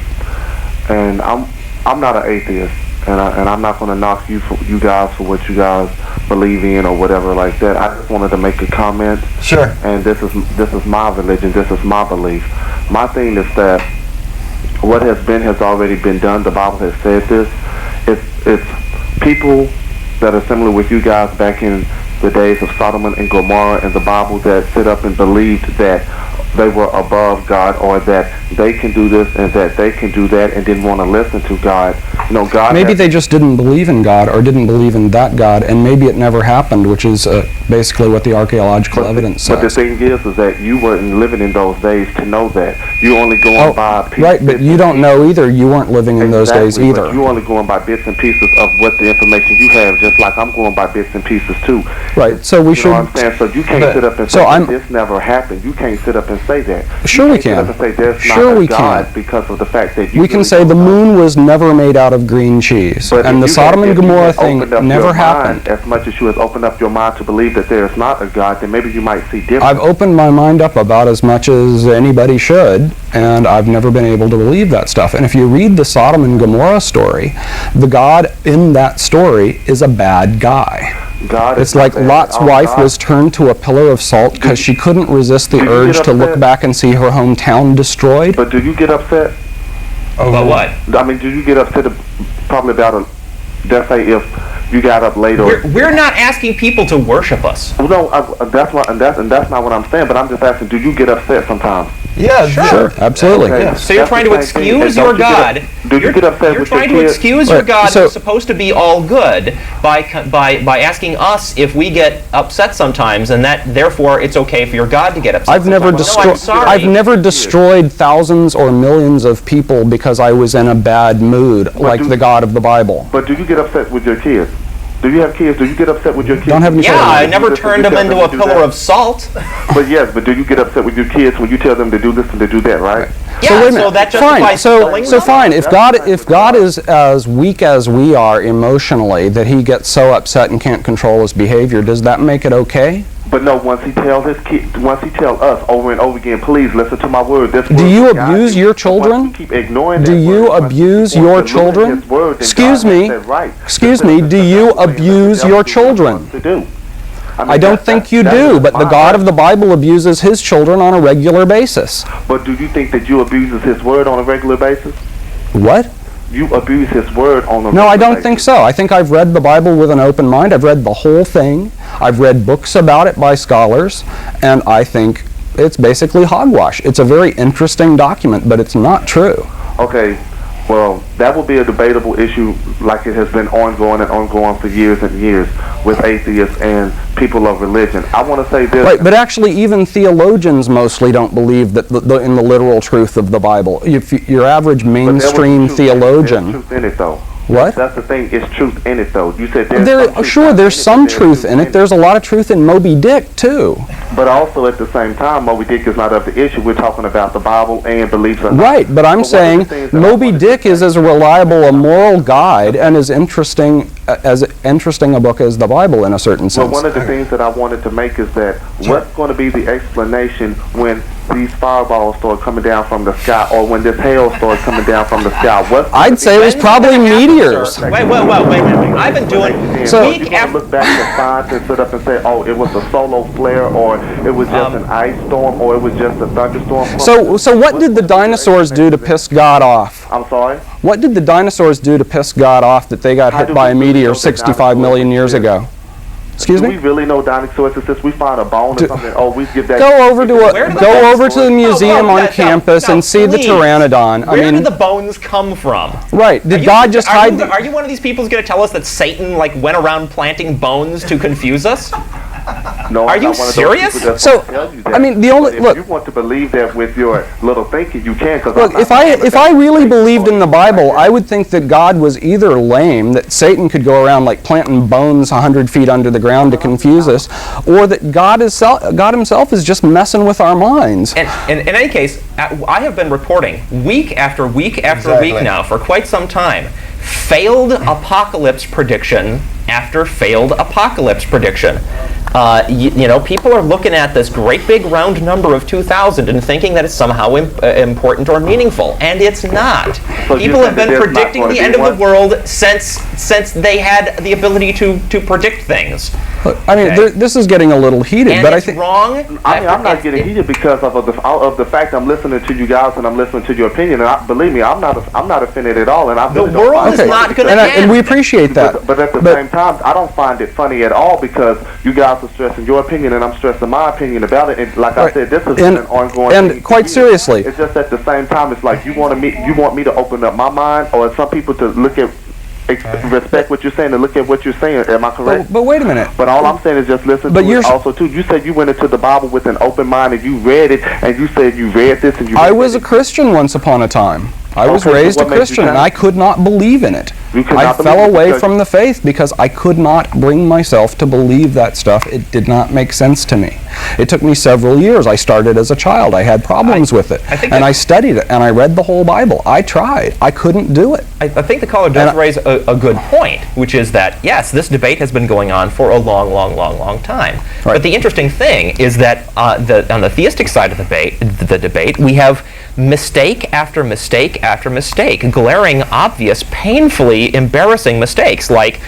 And I'm not an atheist, and I'm not going to knock you guys for what you guys believe in or whatever like that. I just wanted to make a comment. Sure. And this is my religion. This is my belief. My thing is that what has already been done. The Bible has said this. It's people that are similar with you guys back in the days of Sodom and Gomorrah in the Bible that sit up and believed that they were above God, or that they can do this and that they can do that, and didn't want to listen to God. You know, God. Maybe they just didn't believe in God, or didn't believe in that God, and maybe it never happened, which is basically what the archaeological evidence says. But the thing is that you weren't living in those days to know that. You only going by pieces. Right, but you don't know either. You weren't living in those days either. But you only going by bits and pieces of what the information you have, just like I'm going by bits and pieces too. Right, so we should. You know what I'm saying? So you can't sit up and say that this never happened. You can't sit up and say that. Sure we can. You can't sit up and say there's Sure not we a God can. because of the fact that you. We can say the moon was never made out of green cheese, But and the Sodom and Gomorrah thing never happened. As much as you have opened up your mind to believe that there is not a God, then maybe you might see different. I've opened my mind up about as much as anybody should, and I've never been able to believe that stuff. And if you read the Sodom and Gomorrah story, the God in that story is a bad guy. God It's like Lot's wife was turned to a pillar of salt because she couldn't resist the urge to look back and see her hometown destroyed. But do you get upset? But what? I mean, do you get upset probably about let's say if you got up late or... We're not asking people to worship us. Well, no, that's not what I'm saying, but I'm just asking, do you get upset sometimes? Yeah, Sure, absolutely. Okay. Yeah. So you're trying to excuse your God. Do you get upset You're with your trying to kids? excuse your Right, God so- who's supposed to be all good by asking us if we get upset sometimes, and that therefore it's okay for your God to get upset. I've never sometimes. No, I'm sorry. I've never destroyed thousands or millions of people because I was in a bad mood, like the God of the Bible. But do you get upset with your kids? Do you have kids? Do you get upset with your kids? Don't have any Yeah, children. I never turned them into a pillar of salt. But yes, but do you get upset with your kids when you tell them to do this and to do that, right? Yeah, So wait a minute. so that Fine. justifies killing So them? fine. If God is as weak as we are emotionally, that he gets so upset and can't control his behavior, does that make it okay? But no, once he tells us over and over again, please listen to my word. This Do word you will guide abuse you. your Once children? you keep ignoring Do that you word, once abuse you your want to limit children? his word, then Excuse God has me. said right. Excuse me. Do you abuse your children? I don't think you do, but the God of the Bible abuses his children on a regular basis. But do you think that you abuses his word on a regular basis? What? You abuse his word on a regular No, I don't basis. think so. I think I've read the Bible with an open mind. I've read the whole thing. I've read books about it by scholars, and I think it's basically hogwash. It's a very interesting document, but it's not true. Okay, well, that will be a debatable issue like it has been ongoing for years and years with atheists and people of religion. I want to say this. Right, but actually even theologians mostly don't believe that in the literal truth of the Bible. If your average But there was mainstream truth theologian... There's truth in it, though. What? That's the thing. It's truth in it, though. You said there's Sure, there's some truth in it. There's a lot of truth in Moby Dick, too. But also at the same time, Moby Dick is not of the issue. We're talking about the Bible and beliefs. Right, but I'm one of the saying things that I Moby wanted to Dick is say- as reliable a moral guide and as interesting a book as the Bible in a certain Well, sense. one of the things that I wanted to make is that what's going to be the explanation when these fireballs start coming down from the sky, or when this hail starts coming down from the sky? I'd say it was probably meteors. Wait a minute. I've been doing So- you week want to after. look back to science and sit up and say, oh, it was a solar flare, or it was just an ice storm, or it was just a thunderstorm. So what did the dinosaurs do to piss God off? I'm sorry? What did the dinosaurs do to piss God off that they got How hit do by we a really meteor know that 65 million years dinosaurs ago? Excuse Do me? we really know dinosaurs? Since we find a bone or something, oh, we give that... Go over to Where do the go bones over to the museum on campus and see the please. pteranodon. Where did the bones come from? Right? Did God just hide? Are you one of these people who's going to tell us that Satan went around planting bones to confuse us? No, Are I'm you not one of those serious? people that's So, gonna tell you that. I mean, the only- But if look- you want to believe that with your little thinking, you can. Look, if I really believed in the Bible, I would think that God was either lame, that Satan could go around like planting bones 100 feet under the ground to confuse us, or that God himself is just messing with our minds. And in any case, I have been reporting week after week after Exactly. week now for quite some time, failed apocalypse prediction after failed apocalypse prediction. People are looking at this great big round number of 2000 and thinking that it's somehow important or meaningful, and it's not. So People you're have saying been that there's predicting not the gonna end be of the one? world since they had the ability to predict things. I mean, Okay. this is getting a little heated, And but I it's think wrong. I mean, I'm not getting heated because of the fact I'm listening to you guys and I'm listening to your opinion. And believe me, I'm not offended at all. And I really The don't world find is it not funny gonna because- and we appreciate that. But at the same time, I don't find it funny at all because you guys are stressing your opinion and I'm stressing my opinion about it. And like I Right. said, this has And- been an ongoing and thing for quite years. seriously- It's just at the same time, it's like you want me to open up my mind, or some people to look at respect what you're saying and look at what you're saying. Am I correct? But wait a minute. But all I'm saying is just listen But to it you're- also too. You said you went into the Bible with an open mind and you read it and you said you read this and you I read was a that. Christian once upon a time. I was Okay, so raised a what made you Christian, and change? I could not believe in it. You could I not fell believe it away because- from the faith because I could not bring myself to believe that stuff. It did not make sense to me. It took me several years. I started as a child. I had problems with it. I think And that- I studied it, and I read the whole Bible. I tried. I couldn't do it. I think the caller does raise a good point, which is that, yes, this debate has been going on for a long time. Right. But the interesting thing is that on the theistic side of the debate, we have mistake after mistake after mistake, glaring, obvious, painfully embarrassing mistakes, like,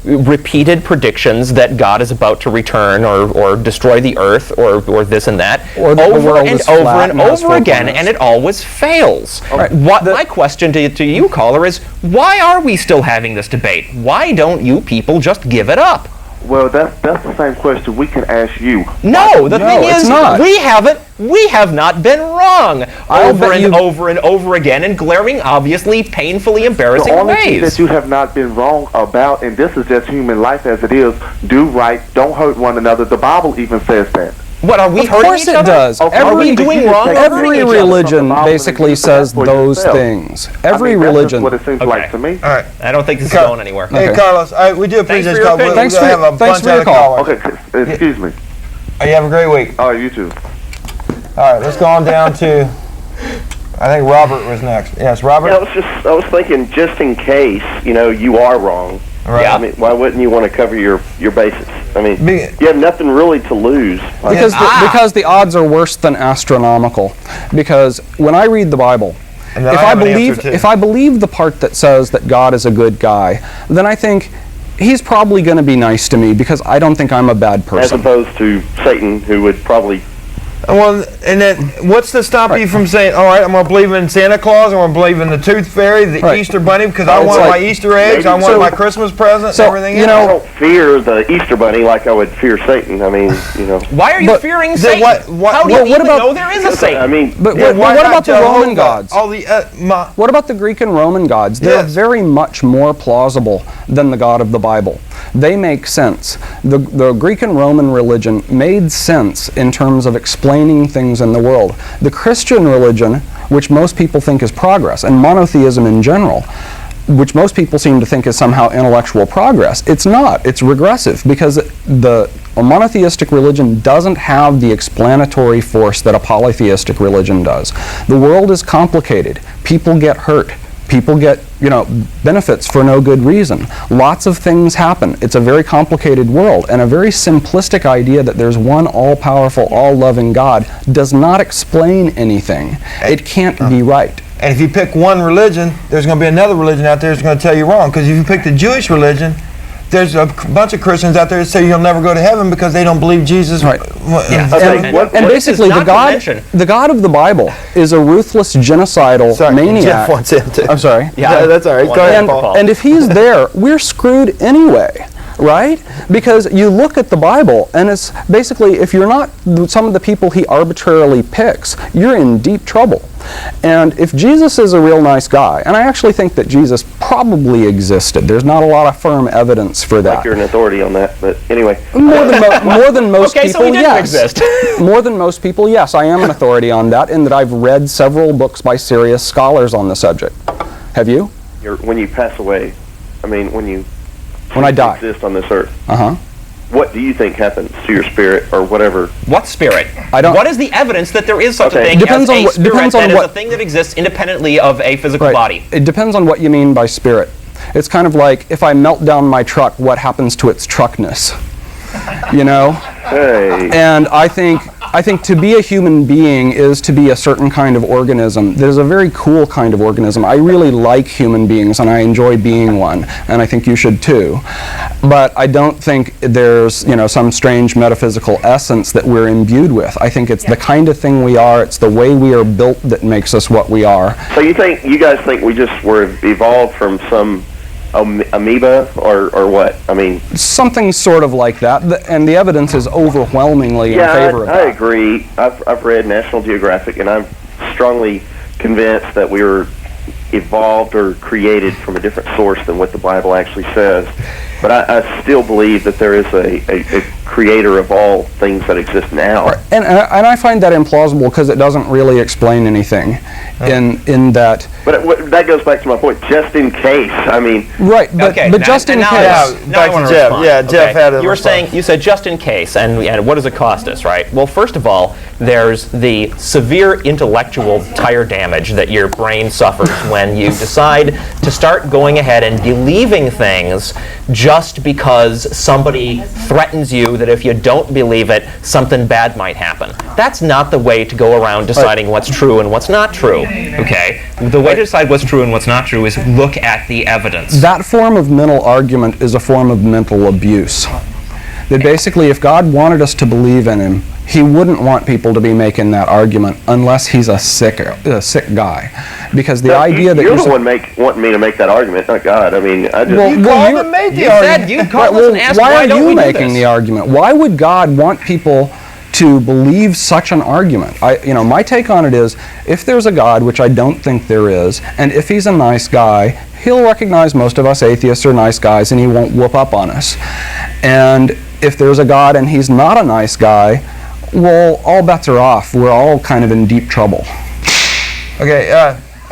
repeated predictions that God is about to return or destroy the the earth or this and that Or that the over world and is over flat and and has over four again, planets. and it always fails. Right. My question to you, caller, is why are we still having this debate? Why don't you people just give it up? Well, that's the same question we can ask you. No, the No, thing it's is, not. we have not been wrong I'll over bet and you- over and over again in glaring, obviously painfully The embarrassing only thing ways. that you have not been wrong about, and this is just human life as it is, do right, don't hurt one another. The Bible even says that. What, are we Of hurting course each it other? does. Okay, Are we but doing you wrong? take or hurting Every each other? religion Bible and basically use that says for those yourself. things. I Every mean, that's just religion. what it seems Okay. like to me. All right. I don't think this is Carl- going anywhere. Hey, Okay. Carlos, we do appreciate for your your call. opinion. We're Thanks gonna for have your- a thanks bunch for your of call. callers. Okay, excuse me. You have a great week. Oh, you too. All right, let's go on down to, I think Robert was next. Yes, Robert? I was thinking, just in case, you are wrong. Right. Yeah. I mean, why wouldn't you want to cover your bases? I mean, Be- you have nothing really to lose. Because the odds are worse than astronomical. Because when I read the Bible, And then I have an answer, too. if I believe the part that says that God is a good guy, then I think he's probably going to be nice to me because I don't think I'm a bad As person. opposed to Satan, who would probably... Well, and then what's to stop you from saying, all right, I'm going to believe in Santa Claus, I'm going to believe in the Tooth Fairy, the Right. Easter Bunny, because I It's want like- my Easter eggs, I Maybe- want so- my Christmas present, so, and everything you else. I know- don't fear the Easter Bunny like I would fear Satan. I mean, Why are you But fearing then Satan? what- How do you what even about- know there is a Satan? I mean, But Yeah, why what not about the Jehovah? Roman gods? All the, What about the Greek and Roman gods? They're Yes. very much more plausible than the God of the Bible. They make sense. The Greek and Roman religion made sense in terms of explaining things in the world. The Christian religion, which most people think is progress, and monotheism in general, which most people seem to think is somehow intellectual progress, it's not. It's regressive because a monotheistic religion doesn't have the explanatory force that a polytheistic religion does. The world is complicated. People get hurt. People get, benefits for no good reason. Lots of things happen. It's a very complicated world, and a very simplistic idea that there's one all-powerful, all-loving God does not explain anything. It can't be right. and if you pick one religion, there's going to be another religion out there that's going to tell you wrong, because if you pick the Jewish religion, there's a bunch of Christians out there that say you'll never go to heaven because they don't believe Jesus. Right. Yeah. Okay, And what- basically, not the to God, mention- the God of the Bible is a ruthless, genocidal Sorry, maniac. Jeff wants in too. I'm sorry. Yeah, that's all right. Go Go ahead, And, Paul. and if he's there, we're screwed anyway, right? Because you look at the Bible, and it's basically, if you're not some of the people he arbitrarily picks, you're in deep trouble. And if Jesus is a real nice guy, and I actually think that Jesus probably existed, there's not a lot of firm evidence for that. like you're an authority on that, but anyway. More than most Okay, people, so he didn't yes. exist. More than most people, yes. I am an authority on that, in that I've read several books by serious scholars on the subject. Have you? When you pass away, I mean, when I die. exist on this earth, Uh-huh. what do you think happens to your spirit or whatever? What spirit? I don't- What is the evidence that there is such a Okay. thing Depends as on a what- spirit depends on that is what- a thing that exists independently of a physical Right. body? It depends on what you mean by spirit. It's kind of like, if I melt down my truck, what happens to its truckness? Hey, And I think to be a human being is to be a certain kind of organism. There's a very cool kind of organism. I really like human beings, and I enjoy being one, and I think you should too. But I don't think there's, some strange metaphysical essence that we're imbued with. I think it's the kind of thing we are, it's the way we are built that makes us what we are. so you guys think we just were evolved from some amoeba or what? I mean, Something sort of like that, and the evidence is overwhelmingly in favor of I that. agree. I've read National Geographic, and I'm strongly convinced that we were evolved or created from a different source than what the Bible actually says. But I still believe that there is a creator of all things that exist now. And I find that implausible because it doesn't really explain anything in that. But that goes back to my point, just in case. I mean, Right, but, Okay, but now- just in and now case. I- now I Back to wanna Jeff. respond. Yeah, Jeff had a response. You said just in case, and what does it cost us, right? Well, first of all, there's the severe intellectual tire damage that your brain suffers when you decide to start going ahead and believing things just because somebody threatens you that if you don't believe it, something bad might happen. That's not the way to go around deciding what's true and what's not true, okay? The way to decide what's true and what's not true is look at the evidence. That form of mental argument is a form of mental abuse. that basically if God wanted us to believe in him, he wouldn't want people to be making that argument unless he's a sick guy. Because the idea that you're the one wanting me to make that argument, not God. I mean, I just... You called and made the argument. You called us and asked why don't are we you do making this? the argument? Why would God want people to believe such an argument? My take on it is, if there's a God, which I don't think there is, and if he's a nice guy, he'll recognize most of us atheists are nice guys and he won't whoop up on us. And if there's a God and he's not a nice guy, well, all bets are off. We're all kind of in deep trouble. Okay,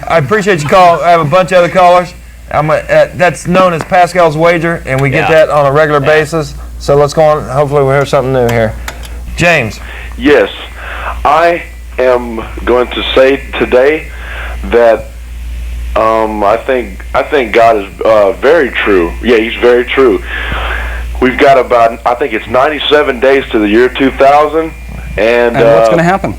I appreciate your call. I have a bunch of other callers. That's known as Pascal's Wager, and we get that on a regular basis. So let's go on. Hopefully we'll hear something new here. James. Yes, I am going to say today that I think God is very true. Yeah, he's very true. We've got about, I think it's 97 days to the year 2000. And what's going to happen?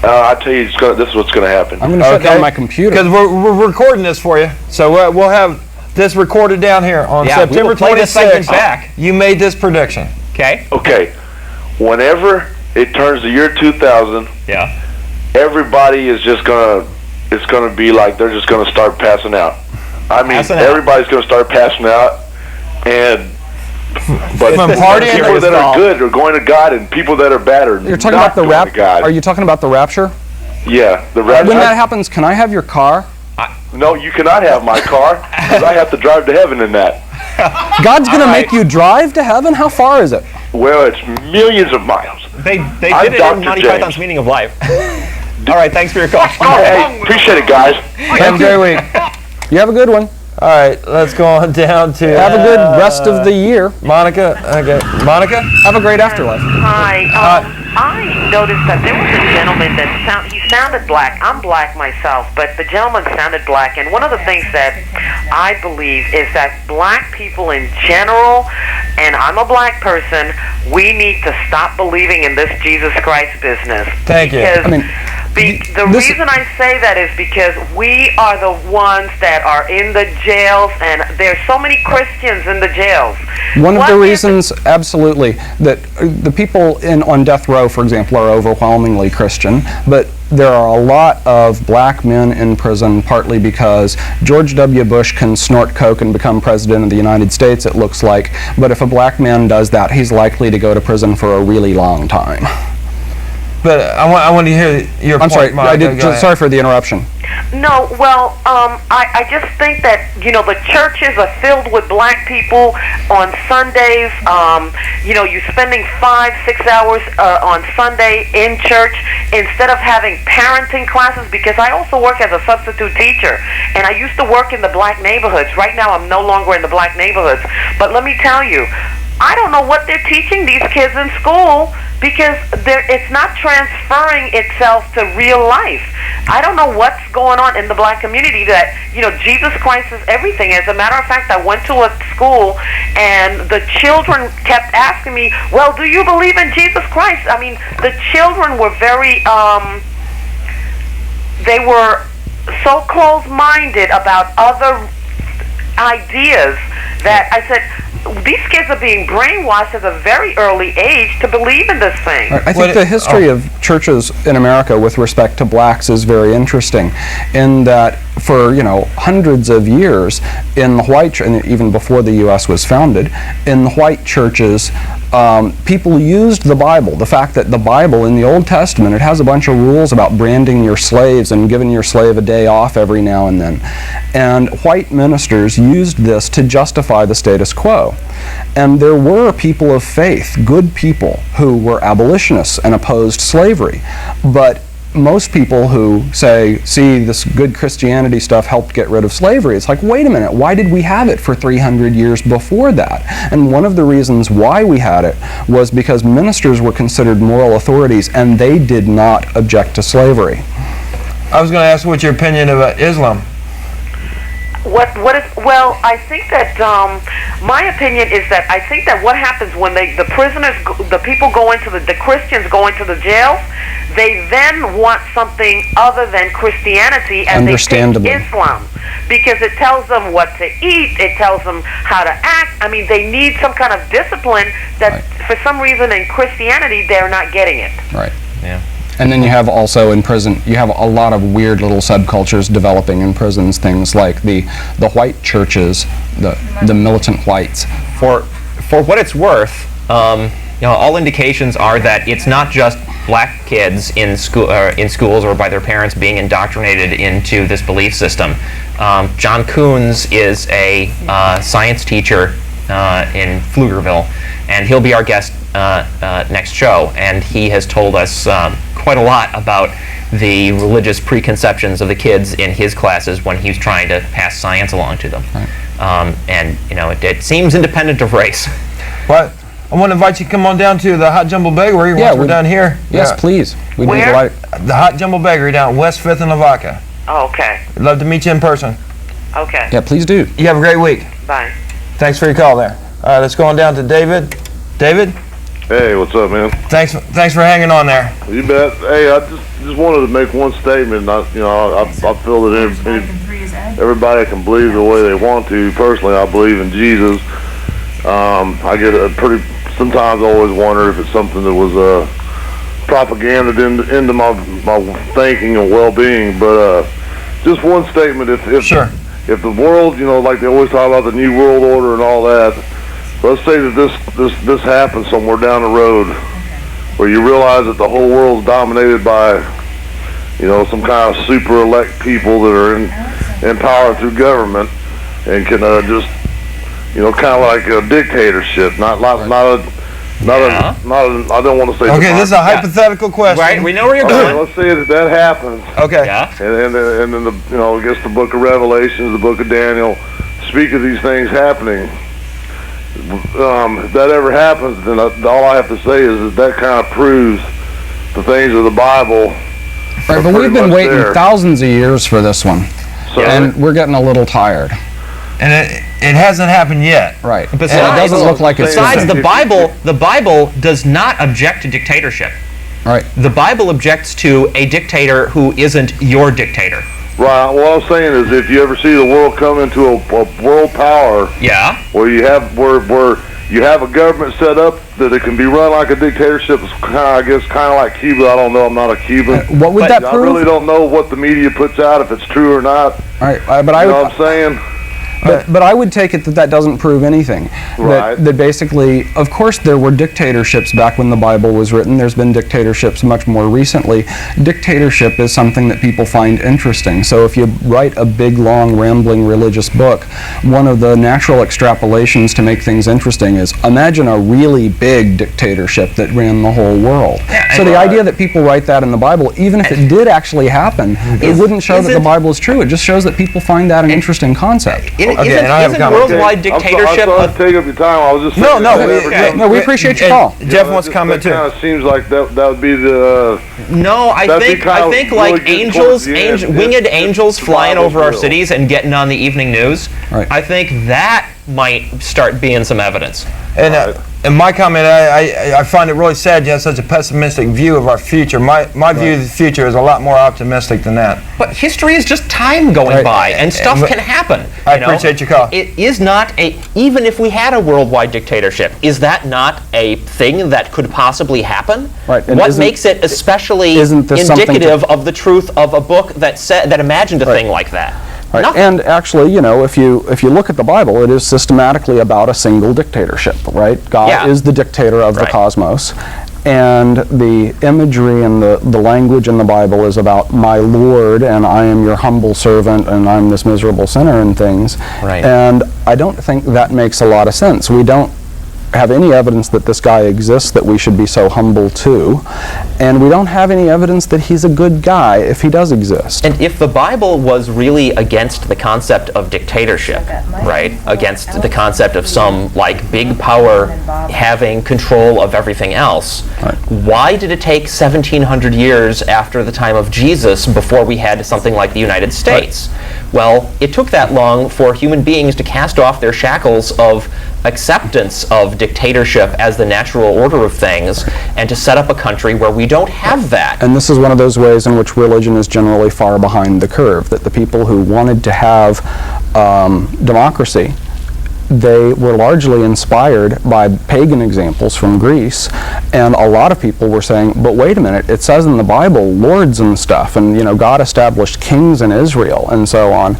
I tell you, this is what's going to happen. I'm going to shut down my computer. Because we're recording this for you. So we'll have this recorded down here on September 26th. Back. You made this prediction. Okay. Okay. Whenever it turns the year 2000, everybody is just going to, it's going to be like they're just going to start passing out. I mean, everybody's going to start passing out. But people that are good are going to God, and people that are bad are You're talking not about the going to God. Are you talking about the rapture? Yeah, the rapture. When that happens, can I have your car? No, you cannot have my car, because I have to drive to heaven in that. God's going to make you drive to heaven? How far is it? Well, it's millions of miles. They did it in Monty Python's Meaning of Life. All right, thanks for your call. Hey, appreciate it, guys. Have a great week. You have a good one. All right, let's go on down to... Have a good rest of the year. Monica. Okay. Monica? Have a great afterlife. Hi. I noticed that there was a gentleman that he sounded black. I'm black myself, but the gentleman sounded black. And one of the things that I believe is that black people in general, and I'm a black person, we need to stop believing in this Jesus Christ business. Thank you. The reason I say that is because we are the ones that are in the jails, and there's so many Christians in the jails. One of the reasons, absolutely, that the people on death row, for example, are overwhelmingly Christian, but there are a lot of black men in prison, partly because George W. Bush can snort coke and become president of the United States, it looks like, but if a black man does that, he's likely to go to prison for a really long time. But I want to hear your point. I'm sorry, sorry for the interruption. No, well, I just think that, the churches are filled with black people on Sundays. You're spending 5-6 hours on Sunday in church instead of having parenting classes, because I also work as a substitute teacher, and I used to work in the black neighborhoods. Right now I'm no longer in the black neighborhoods. But let me tell you, I don't know what they're teaching these kids in school, because it's not transferring itself to real life. I don't know what's going on in the black community that, Jesus Christ is everything. As a matter of fact, I went to a school and the children kept asking me, well, do you believe in Jesus Christ? I mean, the children were very, they were so close-minded about other ideas that I said, these kids are being brainwashed at a very early age to believe in this thing. I think the history of churches in America with respect to blacks is very interesting, in that for hundreds of years in the white, and even before the U.S. was founded, in the white churches, people used the Bible. The fact that the Bible in the Old Testament, it has a bunch of rules about branding your slaves and giving your slave a day off every now and then. And white ministers used this to justify the status quo. And there were people of faith, good people, who were abolitionists and opposed slavery. But most people who say, see, this good Christianity stuff helped get rid of slavery, it's like, wait a minute, why did we have it for 300 years before that? And one of the reasons why we had it was because ministers were considered moral authorities and they did not object to slavery. I was going to ask what your opinion about Islam. Well, I think that my opinion is that I think that what happens when the prisoners, the people go into the Christians go into the jails, they then want something other than Christianity, and they take Islam because it tells them what to eat, it tells them how to act. I mean, they need some kind of discipline that, for some reason, in Christianity they're not getting it. Right. Yeah. And then you have also in prison, you have a lot of weird little subcultures developing in prisons, things like the white churches, the militant whites. For what it's worth, all indications are that it's not just black kids in schools or by their parents being indoctrinated into this belief system. John Coons is a science teacher in Pflugerville, and he'll be our guest next show, and he has told us quite a lot about the religious preconceptions of the kids in his classes when he's trying to pass science along to them. Right. And it seems independent of race. What? I want to invite you to come on down to the Hot Jumbo Bakery once we're down here. Yes, please. Where? The Hot Jumbo Bakery down West 5th and Lavaca. Oh, okay. We'd love to meet you in person. Okay. Yeah, please do. You have a great week. Bye. Thanks for your call there. All right, let's go on down to David. David? Hey, what's up, man? Thanks for hanging on there. You bet. Hey, I just wanted to make one statement. I feel that everybody can believe the way they want to. Personally, I believe in Jesus. I get sometimes I always wonder if it's something that was propaganda into my thinking and well-being. But just one statement: if the world, like they always talk about the New World Order and all that. Let's say that this happens somewhere down the road, where you realize that the whole world's dominated by, some kind of super elect people that are in power through government, and can just, kind of like a dictatorship, not a. I don't want to say. Okay, this is a hypothetical question. Right, we know where you're going. Let's say that happens. Okay. Yeah. And then I guess the Book of Revelations, the Book of Daniel, speak of these things happening. If that ever happens, then all I have to say is that kind of proves the things of the Bible. Right, but we've been waiting thousands of years for this one, and we're getting a little tired. And it hasn't happened yet. Right. Besides, and it doesn't look like it's. Besides, the Bible does not object to dictatorship. Right. The Bible objects to a dictator who isn't your dictator. Right. What I'm saying is, if you ever see the world come into a world power, where you have a government set up that it can be run like a dictatorship, it's kind of like Cuba. I don't know. I'm not a Cuban. What would that prove? I really don't know what the media puts out, if it's true or not. All right, but you know what I'm saying? But I would take it that doesn't prove anything. Right. That basically, of course, there were dictatorships back when the Bible was written. There's been dictatorships much more recently. Dictatorship is something that people find interesting. So if you write a big, long, rambling religious book, one of the natural extrapolations to make things interesting is imagine a really big dictatorship that ran the whole world. So the idea that people write that in the Bible, even if it did actually happen, it wouldn't show that the Bible is true. It just shows that people find that an interesting concept. Isn't worldwide dictatorship? I'm sorry to take up your time. I was just saying. No, we appreciate your call. Jeff wants to comment too. Kind of seems like that would be the. No, I think like really winged angels flying over our cities and getting on the evening news. Right. I think that might start being some evidence. And in my comment, I find it really sad you have such a pessimistic view of our future. My view of the future is a lot more optimistic than that. But history is just time going by, and stuff can happen. I appreciate your call. It is not even if we had a worldwide dictatorship, is that not a thing that could possibly happen? Right. What makes it especially indicative of the truth of a book that imagined a thing like that? Right. And actually, if you look at the Bible, it is systematically about a single dictatorship, right? God is the dictator of the cosmos, and the imagery and the language in the Bible is about my Lord, and I am your humble servant, and I'm this miserable sinner and things. Right. And I don't think that makes a lot of sense. We don't have any evidence that this guy exists that we should be so humble to, and we don't have any evidence that he's a good guy if he does exist. And if the Bible was really against the concept of dictatorship, right, against the concept of some big power having control of everything else, why did it take 1700 years after the time of Jesus before we had something like the United States? Well, it took that long for human beings to cast off their shackles of acceptance of dictatorship as the natural order of things and to set up a country where we don't have that. And this is one of those ways in which religion is generally far behind the curve, that the people who wanted to have democracy, they were largely inspired by pagan examples from Greece, and a lot of people were saying, but wait a minute, it says in the Bible lords and stuff, and God established kings in Israel and so on,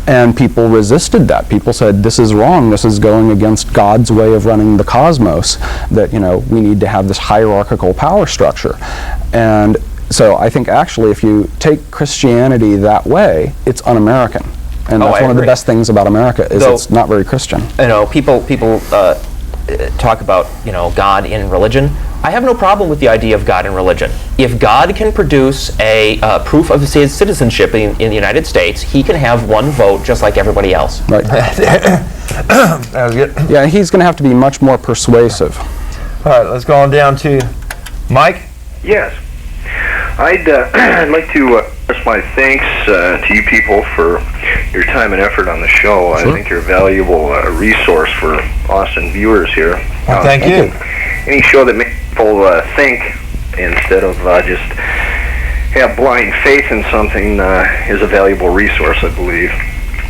and people resisted that. People said, this is wrong, this is going against God's way of running the cosmos, that we need to have this hierarchical power structure. And so I think actually if you take Christianity that way, it's un-American. And that's one of the best things about America is it's not very Christian. People talk about God in religion. I have no problem with the idea of God in religion. If God can produce a proof of his citizenship in the United States, he can have one vote just like everybody else. Right. That was good. Yeah, he's going to have to be much more persuasive. All right, let's go on down to Mike. Yes. I'd like to express my thanks to you people for your time and effort on the show. Sure. I think you're a valuable resource for Austin viewers here. Well, thank you. Any show that makes people think instead of just have blind faith in something is a valuable resource, I believe.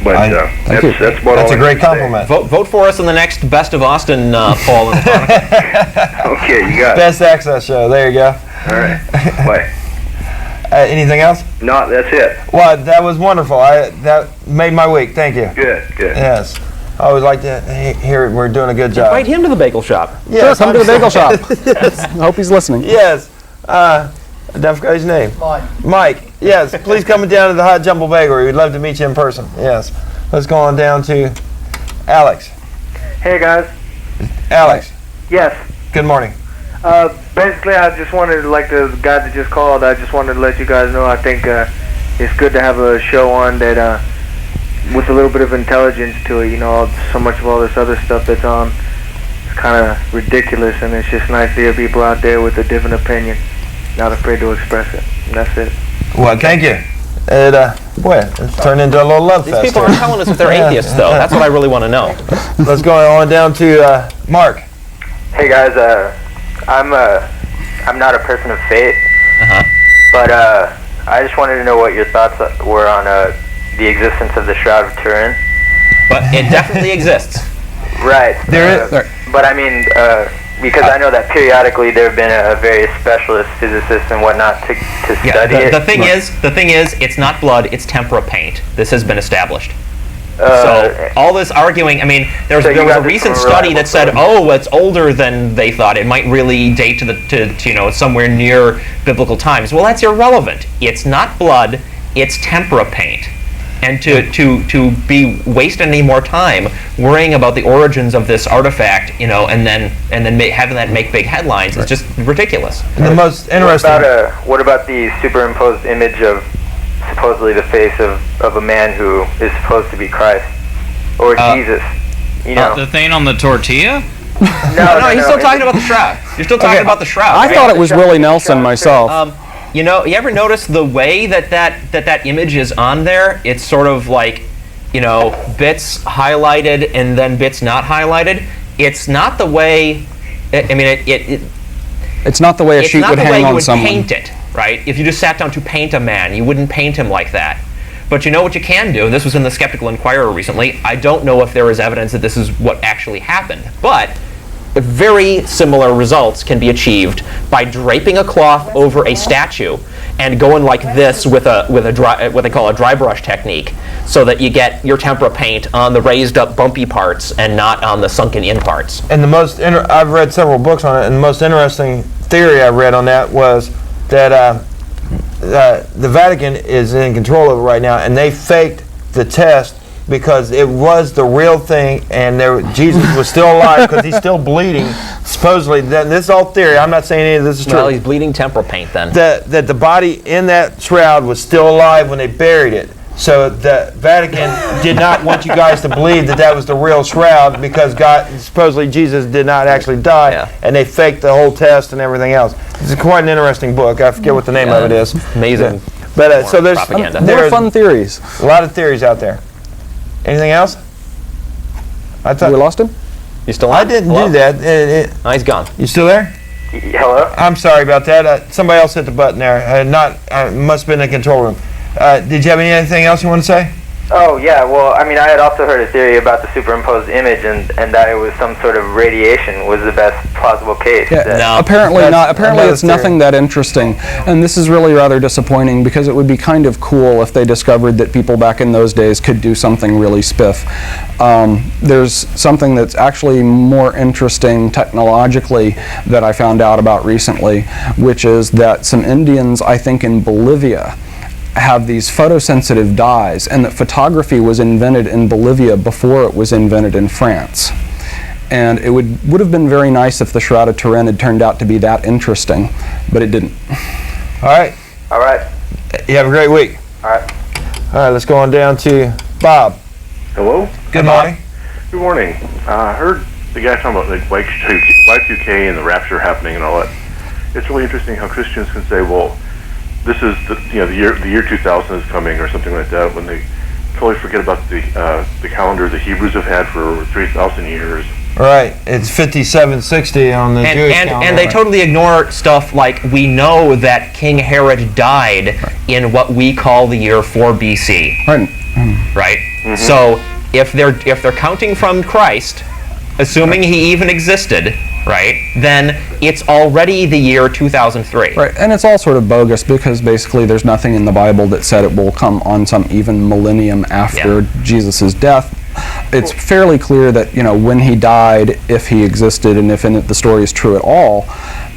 But that's about all. That's a great compliment. Vote for us in the next Best of Austin poll. Okay, you got it. Best Access Show. There you go. All right. Bye. Anything else? No, that's it. Well, that was wonderful. That made my week. Thank you. Good. Yes. I always like to hear we're doing a good job. Invite him to the bagel shop. Yes, come to the bagel shop. Yes. I hope he's listening. Yes. I forgot his name. Mike. Yes. Please come down to the Hot Jumble Bagel. We'd love to meet you in person. Yes. Let's go on down to Alex. Hey, guys. Alex. Yes. Good morning. Basically, I just wanted, like the guy that just called, I just wanted to let you guys know I think it's good to have a show on that with a little bit of intelligence to it. So much of all this other stuff that's on is kind of ridiculous, and it's just nice to hear people out there with a different opinion, not afraid to express it. And that's it. Well, thank you. It's turned into a little love fest. These people aren't telling us if they're atheists, though. That's what I really want to know. Let's go on down to Mark. Hey guys, I'm not a person of faith, but I just wanted to know what your thoughts were on the existence of the Shroud of Turin. But it definitely exists. Right. But I mean, because I know that periodically there have been various specialist physicists and whatnot to study it. The thing is, it's not blood; it's tempera paint. This has been established. So all this arguing, I mean, there was a recent study that said, it's older than they thought. It might really date to somewhere near biblical times. Well, that's irrelevant. It's not blood; it's tempera paint. And to be wasting any more time worrying about the origins of this artifact, and then having that make big headlines is just ridiculous. And the most interesting. What about the superimposed image of supposedly the face of a man who is supposed to be Christ or Jesus? The thing on the tortilla? No, he's still talking about the Shroud. You're still talking about the Shroud. I thought it was Willie Nelson myself. You ever notice the way that image is on there? It's sort of like, bits highlighted and then bits not highlighted. It's not the way. It's not the way a sheet would hang on someone. Paint it, right? If you just sat down to paint a man, you wouldn't paint him like that. But you know what you can do? This was in the Skeptical Inquirer recently. I don't know if there is evidence that this is what actually happened, but very similar results can be achieved by draping a cloth over a statue and going like this with what they call a dry brush technique, so that you get your tempera paint on the raised up bumpy parts and not on the sunken in parts. And I've read several books on it, and the most interesting theory I read on that was that the Vatican is in control of it right now, and they faked the test because it was the real thing, and Jesus was still alive because he's still bleeding. Supposedly, this is all theory. I'm not saying any of this is true. Well, he's bleeding tempera paint then. That the body in that shroud was still alive when they buried it. So the Vatican did not want you guys to believe that was the real shroud, because supposedly Jesus did not actually die, and they faked the whole test and everything else. It's quite an interesting book. I forget what the name of it is. Amazing. But so there's more fun theories. A lot of theories out there. Anything else? I thought we lost him. You still on? I didn't do that. No, he's gone. You still there? Hello? I'm sorry about that. Somebody else hit the button there. Must have been in the control room. Did you have anything else you want to say? Oh, yeah. Well, I mean, I had also heard a theory about the superimposed image and that it was some sort of radiation was the best plausible case. Yeah, no. Apparently not. Apparently it's nothing that interesting. And this is really rather disappointing because it would be kind of cool if they discovered that people back in those days could do something really spiff. There's something that's actually more interesting technologically that I found out about recently, which is that some Indians, I think in Bolivia, have these photosensitive dyes, and that photography was invented in Bolivia before it was invented in France. And it would have been very nice if the Shroud of Turin had turned out to be that interesting, but it didn't. All right. All right. You have a great week. All right. All right, let's go on down to Bob. Hello? Good morning. Good morning. I heard the guy talking about like Y2K and the rapture happening and all that. It's really interesting how Christians can say, well, this is the year 2000 is coming or something like that, when they totally forget about the calendar the Hebrews have had for over 3,000 years. Right, it's 5760 on the Jewish calendar. And they totally ignore stuff like, we know that King Herod died in what we call the year 4 BC. Right. Right? Mm-hmm. So if they're counting from Christ, assuming he even existed, right, then it's already the year 2003. Right, and it's all sort of bogus because basically there's nothing in the Bible that said it will come on some even millennium after Jesus' death. It's fairly clear that, when he died, if he existed, and if the story is true at all,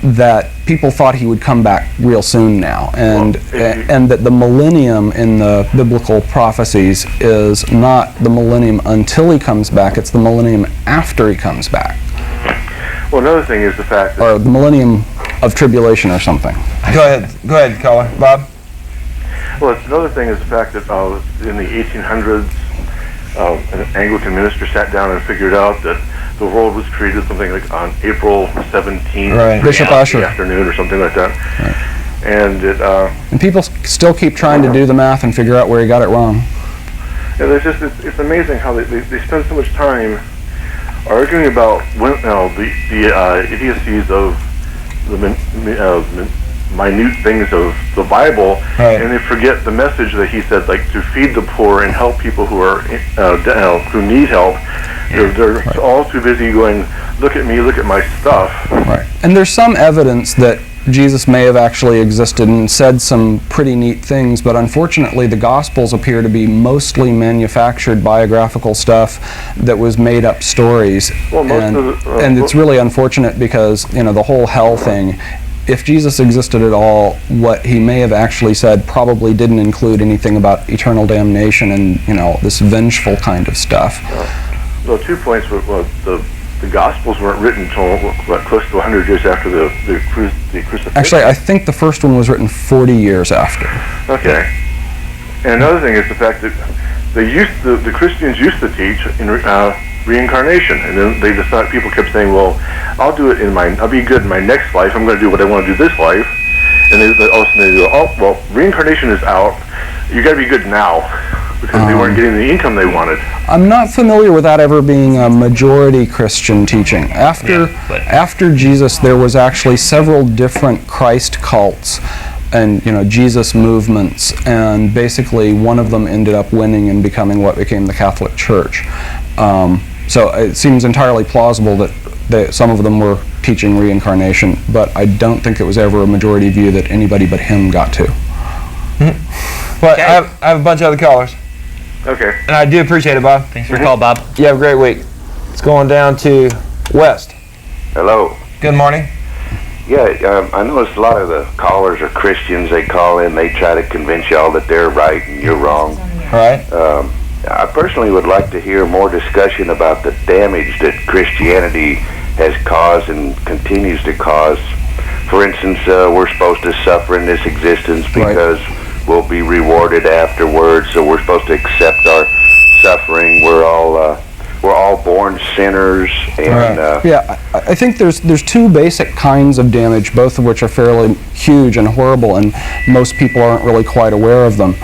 that people thought he would come back real soon now, and that the millennium in the biblical prophecies is not the millennium until he comes back, it's the millennium after he comes back. Well, another thing is the fact that... Or the millennium of tribulation or something. Go ahead, caller. Bob? Well, another thing is the fact that in the 1800s, an Anglican minister sat down and figured out that the world was created something like on April 17th, right. Bishop Usher, afternoon or something like that. Right. And people still keep trying to do the math and figure out where he got it wrong. And it's amazing how they spend so much time arguing about the idiocies of the minute things of the Bible, right. And they forget the message that he said, like to feed the poor and help people who are who need help. They're right. All too busy going, look at me, look at my stuff. Right. And there's some evidence that Jesus may have actually existed and said some pretty neat things, but unfortunately the Gospels appear to be mostly manufactured biographical stuff that was made up stories. Well, and it's really unfortunate because, the whole hell thing, if Jesus existed at all, what he may have actually said probably didn't include anything about eternal damnation and, this vengeful kind of stuff. Well, 2 points. The Gospels weren't written until close to 100 years after the crucifixion. Actually, I think the first one was written 40 years after. Okay. And another thing is the fact that the Christians used to teach in reincarnation, and then they decided, people kept saying, well, I'll be good in my next life, I'm going to do what I want to do this life, and all of a sudden they go, oh, well, reincarnation is out, you got to be good now, because they weren't getting the income they wanted. I'm not familiar with that ever being a majority Christian teaching. After Jesus, there was actually several different Christ cults and Jesus movements, and basically one of them ended up winning and becoming what became the Catholic Church. So it seems entirely plausible that some of them were teaching reincarnation, but I don't think it was ever a majority view that anybody but him got to. Well, okay. I have a bunch of other callers. Okay. And I do appreciate it, Bob. Thanks for your call, Bob. You have a great week. It's going down to West. Hello. Good morning. Yeah, I noticed a lot of the callers are Christians. They call in, they try to convince y'all that they're right and you're wrong. Right. I personally would like to hear more discussion about the damage that Christianity has caused and continues to cause. For instance, we're supposed to suffer in this existence because we'll be rewarded afterwards, so we're supposed to accept our suffering. We're all we're all born sinners, and yeah, I think there's two basic kinds of damage, both of which are fairly huge and horrible, and most people aren't really quite aware of them.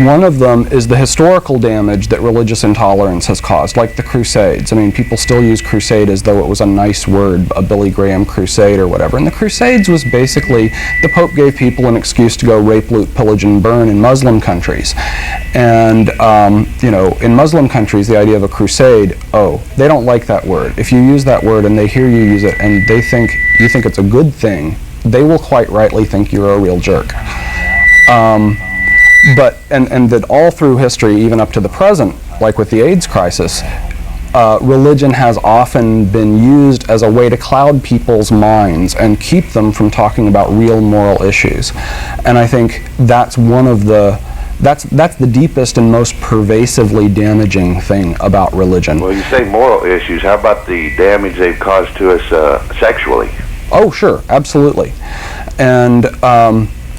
One of them is the historical damage that religious intolerance has caused, like the Crusades. I mean, people still use crusade as though it was a nice word, a Billy Graham crusade or whatever. And the Crusades was basically, the Pope gave people an excuse to go rape, loot, pillage, and burn in Muslim countries. And, you know, in Muslim countries, the idea of a crusade, they don't like that word. If you use that word and they hear you use it and they think you think it's a good thing, they will quite rightly think you're a real jerk. But that all through history, even up to the present, like with the AIDS crisis, religion has often been used as a way to cloud people's minds and keep them from talking about real moral issues. And I think that's one of that's the deepest and most pervasively damaging thing about religion. Well, you say moral issues. How about the damage they've caused to us sexually? Oh, sure, absolutely. And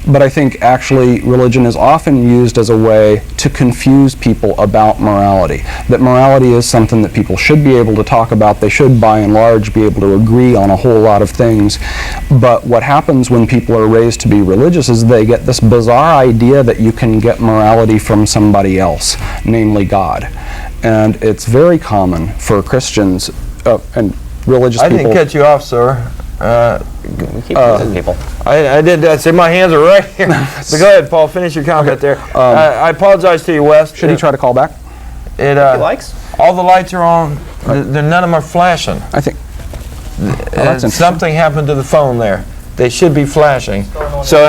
but I think actually religion is often used as a way to confuse people about morality. That morality is something that people should be able to talk about. They should, by and large, be able to agree on a whole lot of things. But what happens when people are raised to be religious is they get this bizarre idea that you can get morality from somebody else, namely God. And it's very common for Christians and religious people. I didn't cut you off, sir. We keep losing people. I did say my hands are right here. So go ahead, Paul. Finish your comment there. I apologize to you, Wes. Should he try to call back? He likes. All the lights are on. None of them are flashing. I think. Something happened to the phone there. They should be flashing. So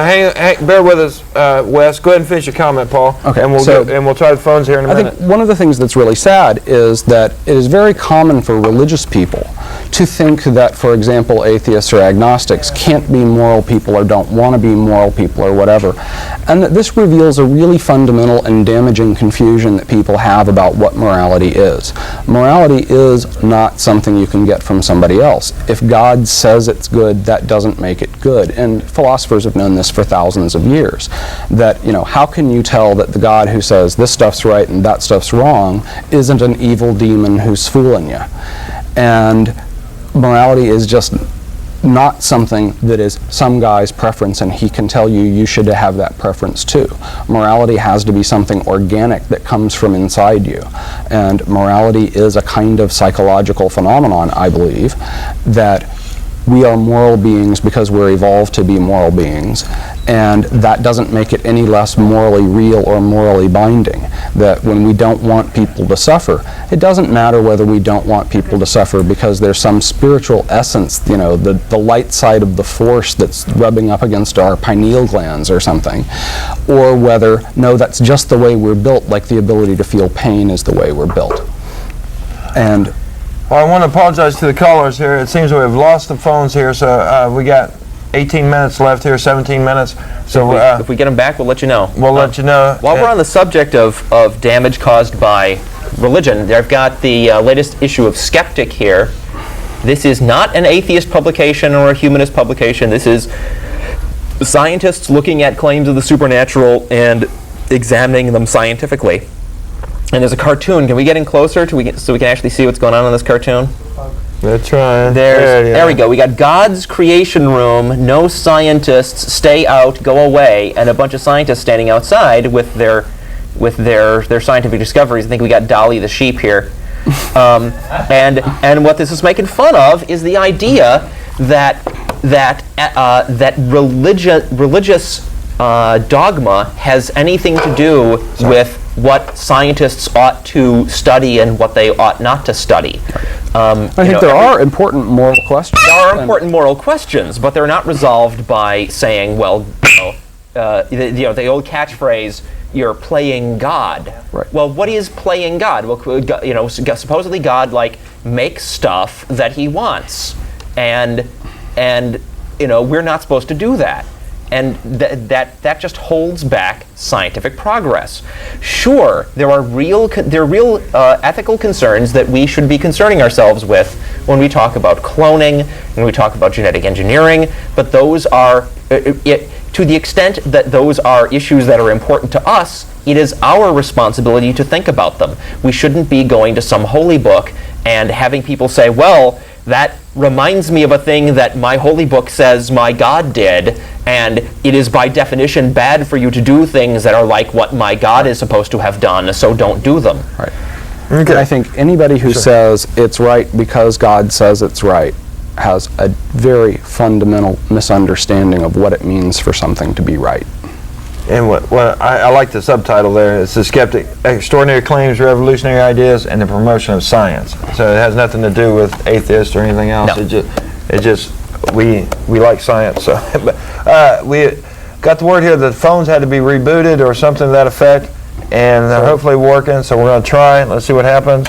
bear with us, Wes. Go ahead and finish your comment, Paul. Okay. And we'll try the phones here in a minute. I think one of the things that's really sad is that it is very common for religious people to think that, for example, atheists or agnostics can't be moral people or don't want to be moral people or whatever. And that this reveals a really fundamental and damaging confusion that people have about what morality is. Morality is not something you can get from somebody else. If God says it's good, that doesn't make it good. And philosophers have known this for thousands of years. That, you know, how can you tell that the God who says this stuff's right and that stuff's wrong isn't an evil demon who's fooling you? And morality is just not something that is some guy's preference and he can tell you should have that preference too. Morality has to be something organic that comes from inside you. And morality is a kind of psychological phenomenon, I believe, that we are moral beings because we're evolved to be moral beings, and that doesn't make it any less morally real or morally binding. That when we don't want people to suffer, it doesn't matter whether we don't want people to suffer because there's some spiritual essence, you know, the light side of the force that's rubbing up against our pineal glands or something, or whether, no, that's just the way we're built, like the ability to feel pain is the way we're built. And well, I want to apologize to the callers here. It seems we've lost the phones here, so we got 18 minutes left here, 17 minutes. So if we get them back, we'll let you know. We'll let you know. While we're on the subject of damage caused by religion, I've got the latest issue of Skeptic here. This is not an atheist publication or a humanist publication. This is scientists looking at claims of the supernatural and examining them scientifically. And there's a cartoon. Can we get in closer so we can actually see what's going on in this cartoon? That's right. There we go. We got God's creation room, no scientists, stay out, go away, and a bunch of scientists standing outside with their scientific discoveries. I think we got Dolly the sheep here. And what this is making fun of is the idea that religious dogma has anything to do with what scientists ought to study and what they ought not to study. I think there are important moral questions. There are important moral questions, but they're not resolved by saying, well, the old catchphrase, you're playing God. Right. Well, what is playing God? Well, supposedly God makes stuff that he wants, and we're not supposed to do that. And that just holds back scientific progress. Sure, there are real ethical concerns that we should be concerning ourselves with when we talk about cloning, when we talk about genetic engineering, but those are, to the extent that those are issues that are important to us, it is our responsibility to think about them. We shouldn't be going to some holy book and having people say, well, that reminds me of a thing that my holy book says my God did, and it is by definition bad for you to do things that are like what my God is supposed to have done, so don't do them. Right. Okay. I think anybody who says it's right because God says it's right has a very fundamental misunderstanding of what it means for something to be right. And what I like the subtitle there. It's the skeptic, extraordinary claims, revolutionary ideas, and the promotion of science. So it has nothing to do with atheists or anything else. No. It just we like science. So we got the word here that the phones had to be rebooted or something to that effect, and they're hopefully working. So we're going to try. Let's see what happens.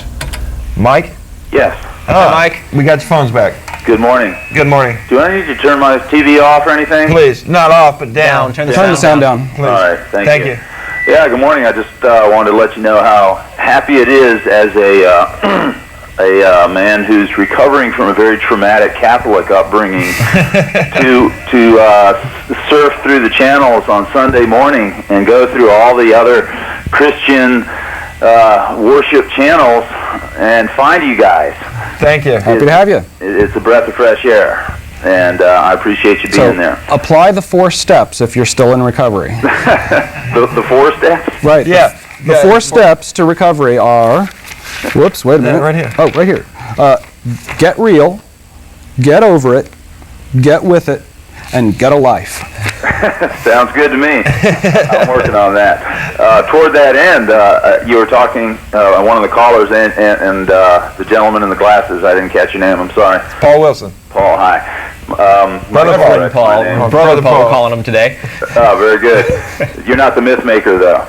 Mike? Yes. Hi, Mike. We got your phones back. Good morning. Good morning. Do I need to turn my TV off or anything? Please, not off, but down. Turn the sound down. Please. All right, thank you. you. Yeah, good morning. I just wanted to let you know how happy it is as a man who's recovering from a very traumatic Catholic upbringing to surf through the channels on Sunday morning and go through all the other Christian worship channels and find you guys. Thank you. Happy to have you. It's a breath of fresh air, and I appreciate you being there. Apply the 4 steps if you're still in recovery. the 4 steps? Right. Yeah. The 4 steps to recovery are, whoops, wait a minute. Right here. Oh, right here. Get real, get over it, get with it, and get a life. Sounds good to me. I'm working on that. Toward that end, you were talking, one of the callers and the gentleman in the glasses, I didn't catch your name, I'm sorry. Paul Wilson. Paul, hi. Brother Paul. Brother Paul calling him today. Oh, very good. You're not the myth maker, though.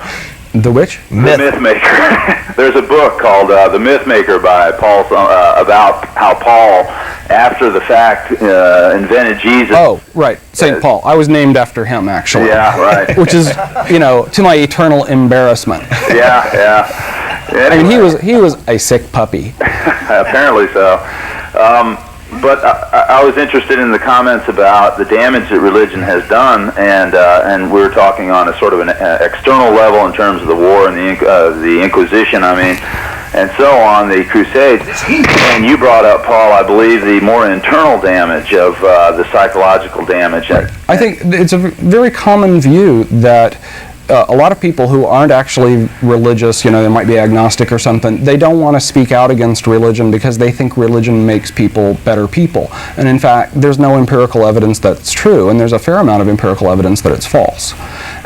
The which? The Myth Maker. There's a book called The Myth Maker by Paul, about how Paul, after the fact, invented Jesus. Oh, right. St. Paul. I was named after him, actually. Yeah, right. Which is, to my eternal embarrassment. Yeah. Anyway. I mean, he was a sick puppy. Apparently so. But I was interested in the comments about the damage that religion has done, and we were talking on a sort of an external level in terms of the war and the Inquisition, and so on, the Crusades. And you brought up, Paul, I believe, the more internal damage of the psychological damage. I think it's a very common view that a lot of people who aren't actually religious, they might be agnostic or something, they don't want to speak out against religion because they think religion makes people better people. And in fact, there's no empirical evidence that's true, and there's a fair amount of empirical evidence that it's false.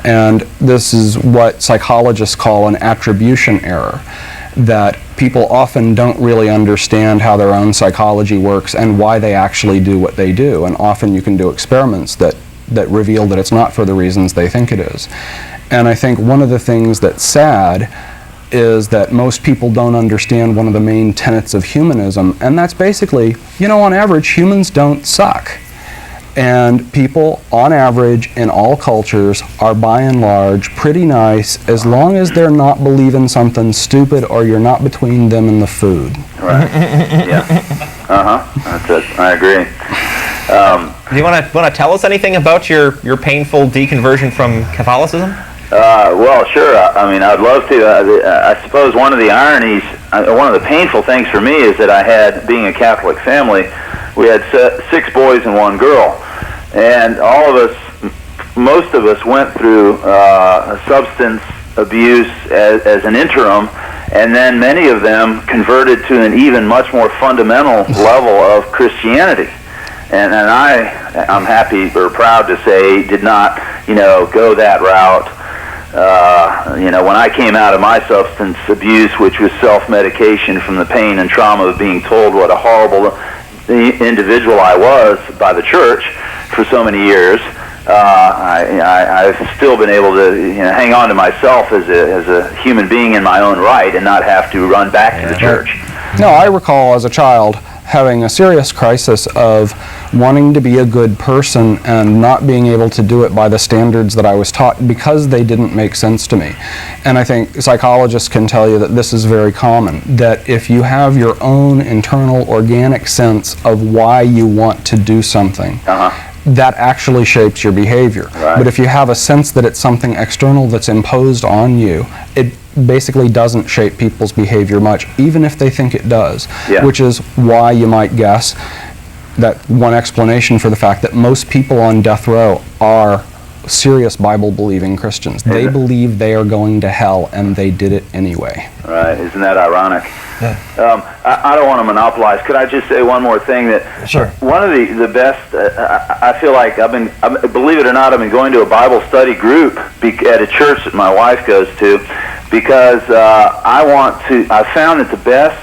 And this is what psychologists call an attribution error, that people often don't really understand how their own psychology works and why they actually do what they do. And often you can do experiments that reveal that it's not for the reasons they think it is. And I think one of the things that's sad is that most people don't understand one of the main tenets of humanism, and that's basically, on average, humans don't suck. And people, on average, in all cultures, are by and large pretty nice as long as they're not believing something stupid or you're not between them and the food. Right. Yeah. That's it. I agree. Do you want to tell us anything about your painful deconversion from Catholicism? Well, sure. I'd love to. I suppose one of the ironies, one of the painful things for me is that I had, being a Catholic family, we had 6 boys and 1 girl. And all of us, most of us went through substance abuse as an interim, and then many of them converted to an even much more fundamental level of Christianity. And I'm happy or proud to say did not, go that route. When I came out of my substance abuse, which was self-medication from the pain and trauma of being told what a horrible individual I was by the church for so many years, I've still been able to hang on to myself as a human being in my own right and not have to run back to the church. No, I recall as a child having a serious crisis of wanting to be a good person and not being able to do it by the standards that I was taught because they didn't make sense to me. And I think psychologists can tell you that this is very common, that if you have your own internal organic sense of why you want to do something, that actually shapes your behavior. Right. But if you have a sense that it's something external that's imposed on you, basically doesn't shape people's behavior much, even if they think it does, which is why you might guess that one explanation for the fact that most people on death row are serious Bible-believing Christians. They believe they are going to hell, and they did it anyway. Right, isn't that ironic? I don't want to monopolize. Could I just say one more thing? That sure. One of the best, I feel like believe it or not, I've been going to a Bible study group at a church that my wife goes to, because I found that the best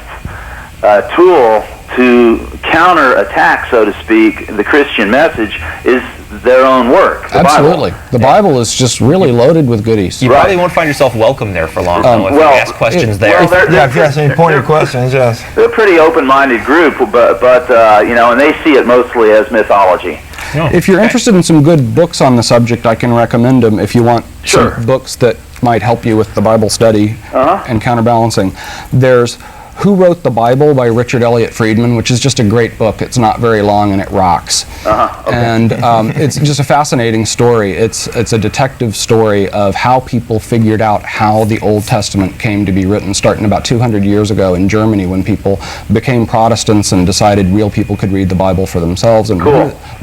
tool to counter-attack, so to speak, the Christian message is their own work. Absolutely. The Bible is just really loaded with goodies. You probably won't find yourself welcome there for long, though, if you ask questions there. If you ask any pointed questions, yes. They're a pretty open-minded group, but and they see it mostly as mythology. If you're interested in some good books on the subject, I can recommend them if you want some books that might help you with the Bible study and counterbalancing. There's Who Wrote the Bible by Richard Elliott Friedman, which is just a great book. It's not very long and it rocks. And it's just a fascinating story. It's a detective story of how people figured out how the Old Testament came to be written, starting about 200 years ago in Germany, when people became Protestants and decided real people could read the Bible for themselves. And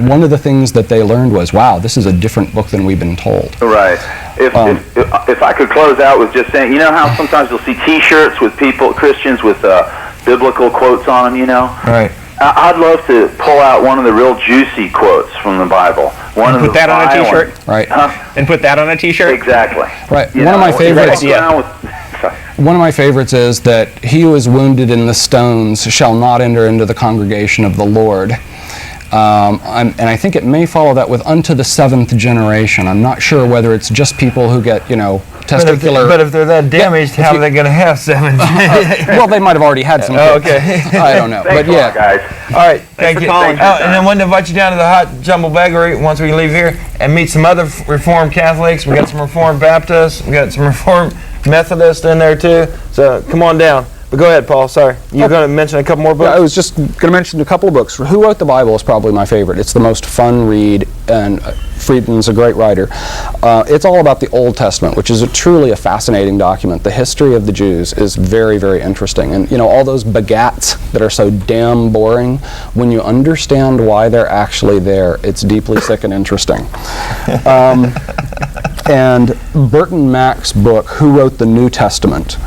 one of the things that they learned was, wow, this is a different book than we've been told. Right. If I could close out with just saying, you know how sometimes you'll see T-shirts with Christians with biblical quotes on them, Right. I'd love to pull out one of the real juicy quotes from the Bible. Put that on a T-shirt? Right. And put that on a T-shirt? Exactly. Right. One of my favorites. One of my favorites is that he who is wounded in the stones shall not enter into the congregation of the Lord. And I think it may follow that with unto the seventh generation. I'm not sure whether it's just people who get, testicular... But if they're that damaged, how are they going to have 7? Well, they might have already had some. Okay. I don't know. But yeah. guys. All right. Thank you. And then wanted to invite you down to the Hot Jumble Bakery once we leave here and meet some other Reformed Catholics. We got some Reformed Baptists. We got some Reformed Methodists in there too. So come on down. But go ahead, Paul. Sorry. You were going to mention a couple more books? Yeah, I was just going to mention a couple of books. Who Wrote the Bible is probably my favorite. It's the most fun read, and Friedman's a great writer. It's all about the Old Testament, which is truly a fascinating document. The history of the Jews is very, very interesting. And, all those begats that are so damn boring, when you understand why they're actually there, it's deeply sick and interesting. And Burton Mack's book, Who Wrote the New Testament?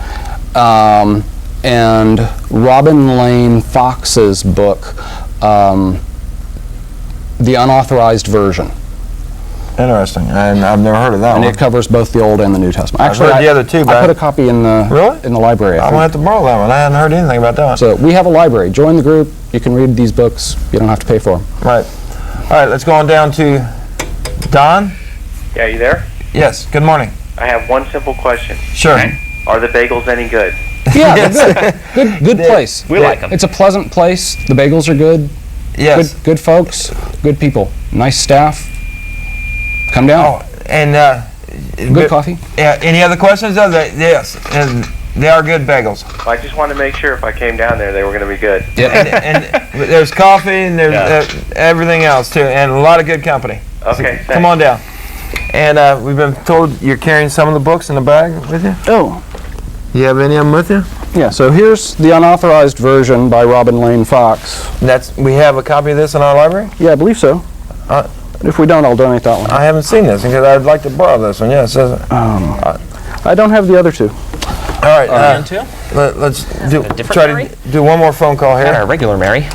And Robin Lane Fox's book, The Unauthorized Version. Interesting. And I've never heard of that one. And it covers both the Old and the New Testament. Actually, I've heard the other two, but I put a copy in the library. I'm going to have to borrow that one. I hadn't heard anything about that one. So we have a library. Join the group. You can read these books. You don't have to pay for them. Right. All right, let's go on down to Don. Yeah, you there? Yes. Good morning. I have one simple question. Sure. Are the bagels any good? Yeah, they're good place. We like them. It's a pleasant place. The bagels are good. Yes. Good folks. Good people. Nice staff. Come down. Oh, and good coffee. Yeah. Any other questions? Yes. And they are good bagels. Well, I just wanted to make sure if I came down there, they were going to be good. Yeah. and there's coffee and there's everything else too, and a lot of good company. Okay. So, come on down. And we've been told you're carrying some of the books in the bag with you. Oh. You have any of them with you? Yeah, so here's The Unauthorized Version by Robin Lane Fox. We have a copy of this in our library? Yeah, I believe so. If we don't, I'll donate that one. I haven't seen this because I'd like to borrow this one. Yeah, it says it. I don't have the other two. All right. Let's try to do one more phone call here. Our regular Mary.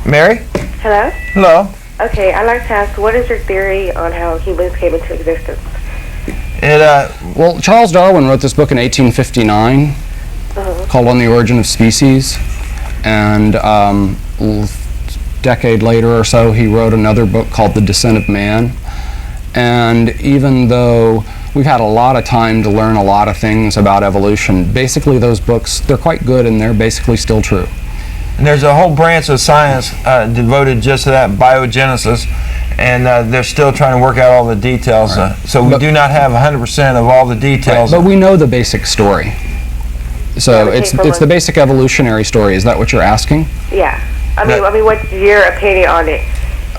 Mary? Hello? Hello. Okay, I'd like to ask, what is your theory on how humans came into existence? Well, Charles Darwin wrote this book in 1859 called On the Origin of Species, and a decade later or so he wrote another book called The Descent of Man. And even though we've had a lot of time to learn a lot of things about evolution, basically those books, they're quite good and they're basically still true. And there's a whole branch of science devoted just to that, biogenesis, and they're still trying to work out all the details. Right. So we do not have 100% of all the details. Right. But we know the basic story. So it's the basic evolutionary story. Is that what you're asking? Yeah. I mean, what's your opinion on it?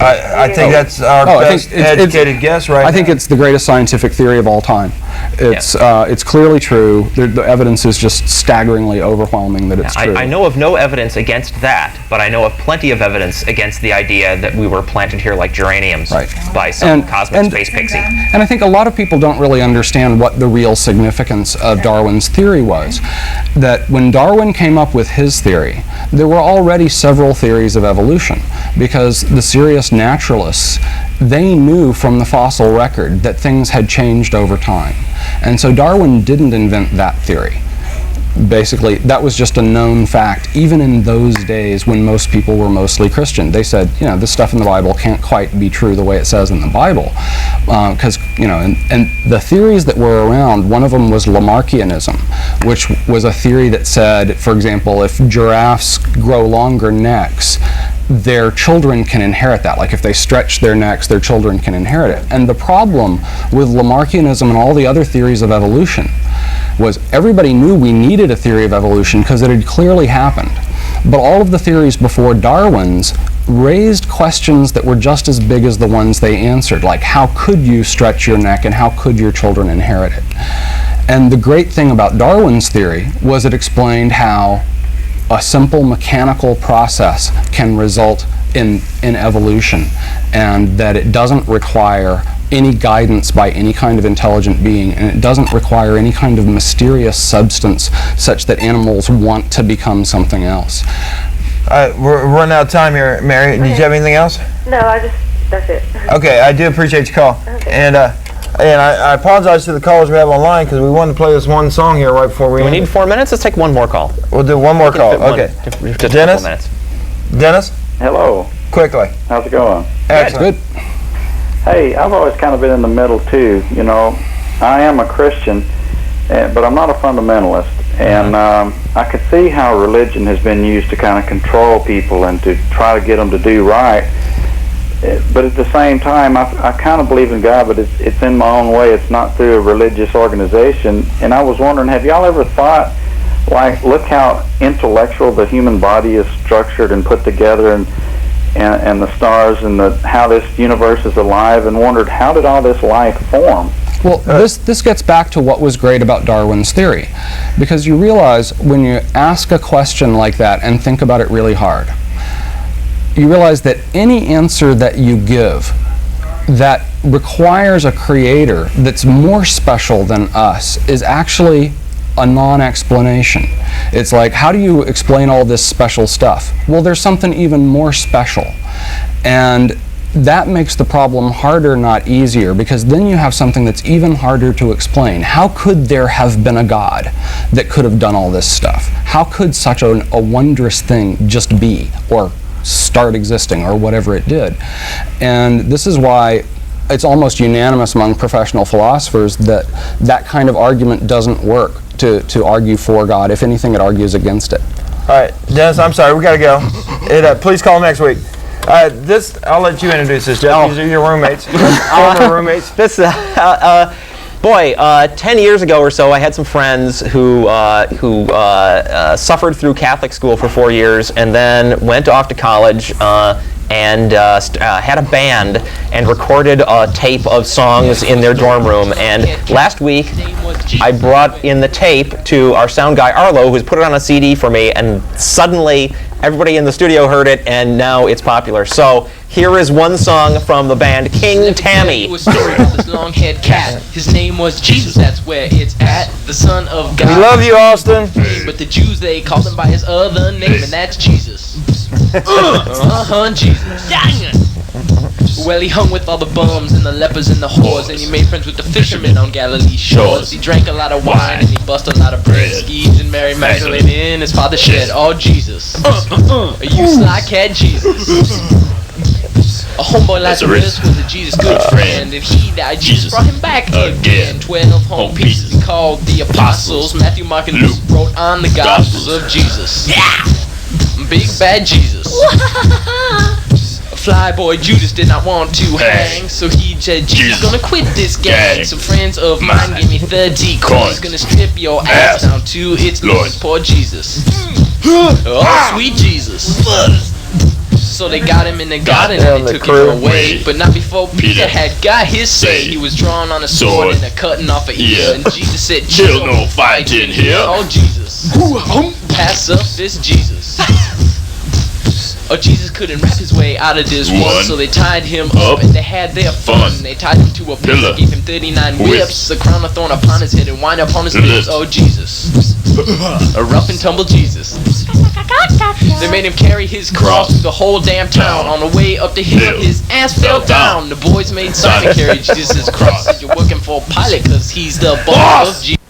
I think that's our best educated guess right now. I think it's the greatest scientific theory of all time. It's clearly true. The evidence is just staggeringly overwhelming that it's true. I know of no evidence against that, but I know of plenty of evidence against the idea that we were planted here like geraniums by some cosmic space pixie. And I think a lot of people don't really understand what the real significance of Darwin's theory was. That when Darwin came up with his theory, there were already several theories of evolution, because the serious naturalists, they knew from the fossil record that things had changed over time. And so Darwin didn't invent that theory. Basically, that was just a known fact, even in those days when most people were mostly Christian. They said, this stuff in the Bible can't quite be true the way it says in the Bible. Because, and the theories that were around, one of them was Lamarckianism, which was a theory that said, for example, if giraffes grow longer necks, their children can inherit that. Like if they stretch their necks, their children can inherit it. And the problem with Lamarckianism and all the other theories of evolution was everybody knew we needed a theory of evolution because it had clearly happened. But all of the theories before Darwin's raised questions that were just as big as the ones they answered, like how could you stretch your neck and how could your children inherit it? And the great thing about Darwin's theory was it explained how a simple mechanical process can result in evolution, and that it doesn't require any guidance by any kind of intelligent being, and it doesn't require any kind of mysterious substance such that animals want to become something else. We're running out of time here, Mary. Did you have anything else? No, that's it. Okay, I do appreciate your call. Okay. And I apologize to the callers we have online because we wanted to play this one song here right before we end. We need 4 minutes? Let's take one more call. We'll do one more call. Okay. Just Dennis? a couple minutes. Dennis? Hello. Quickly. How's it going? Excellent. Good. Hey, I've always kind of been in the middle too. I am a Christian, but I'm not a fundamentalist. And I could see how religion has been used to kind of control people and to try to get them to do right. But at the same time, I kind of believe in God, but it's in my own way. It's not through a religious organization. And I was wondering, have y'all ever thought, look how intellectual the human body is structured and put together, and the stars and how this universe is alive, and wondered, how did all this life form? Well, this gets back to what was great about Darwin's theory, because you realize when you ask a question like that and think about it really hard, you realize that any answer that you give that requires a creator that's more special than us is actually a non-explanation. It's like, how do you explain all this special stuff? Well, there's something even more special. And that makes the problem harder, not easier, because then you have something that's even harder to explain. How could there have been a God that could have done all this stuff? How could such a wondrous thing just be, or start existing, or whatever it did? And this is why it's almost unanimous among professional philosophers that that kind of argument doesn't work to argue for God. If anything, it argues against it. All right, Dennis, I'm sorry, we got to go. Please call next week. I'll let you introduce this, Jeff. These are your roommates. Former roommates. This, boy, 10 years ago or so, I had some friends who suffered through Catholic school for 4 years and then went off to college and had a band and recorded a tape of songs in their dorm room. And last week, I brought in the tape to our sound guy, Arlo, who's put it on a CD for me, and suddenly everybody in the studio heard it, and now it's popular. So here is one song from the band King Tammy. A story of this long-haired cat. His name was Jesus, that's where it's at. The Son of God. We love you, Austin. But the Jews, they called him by his other name, and that's Jesus. Jesus. Well, he hung with all the bums and the lepers and the whores, and he made friends with the fishermen on Galilee's shores. He drank a lot of wine and he busted a lot of bread. Skis and Mary Magdalene in his father shed. Oh, Jesus. You sly cat Jesus. A homeboy Lazarus was a Jesus good friend, and he died. Jesus brought him back again. 12 home pieces he called the apostles. Matthew, Mark, and Luke wrote on the Gospels of Jesus. Big bad Jesus. A flyboy Judas did not want to hang, so he said, Jesus gonna quit this gang. Some friends of mine gave me 30 coins. Gonna strip your ass down to its lowest. Poor Jesus. Oh, sweet Jesus. So they got him in the garden and they took him away. But not before Peter had got his say. He was drawn on a sword and a cutting off an ear. And Jesus said, "Chill, no fighting here." Oh Jesus, pass up this Jesus. Oh, Jesus couldn't rap his way out of this one, so they tied him up and they had their fun. They tied him to a pillar, gave him 39 whips, a crown of thorn upon his head and wine upon his lips. Oh, Jesus. A rough and tumble Jesus. They made him carry his cross through the whole damn town. On the way up the hill, his ass fell down. The boys made Simon carry Jesus' cross. Said, "You're working for Pilate, cause he's the boss of Jesus."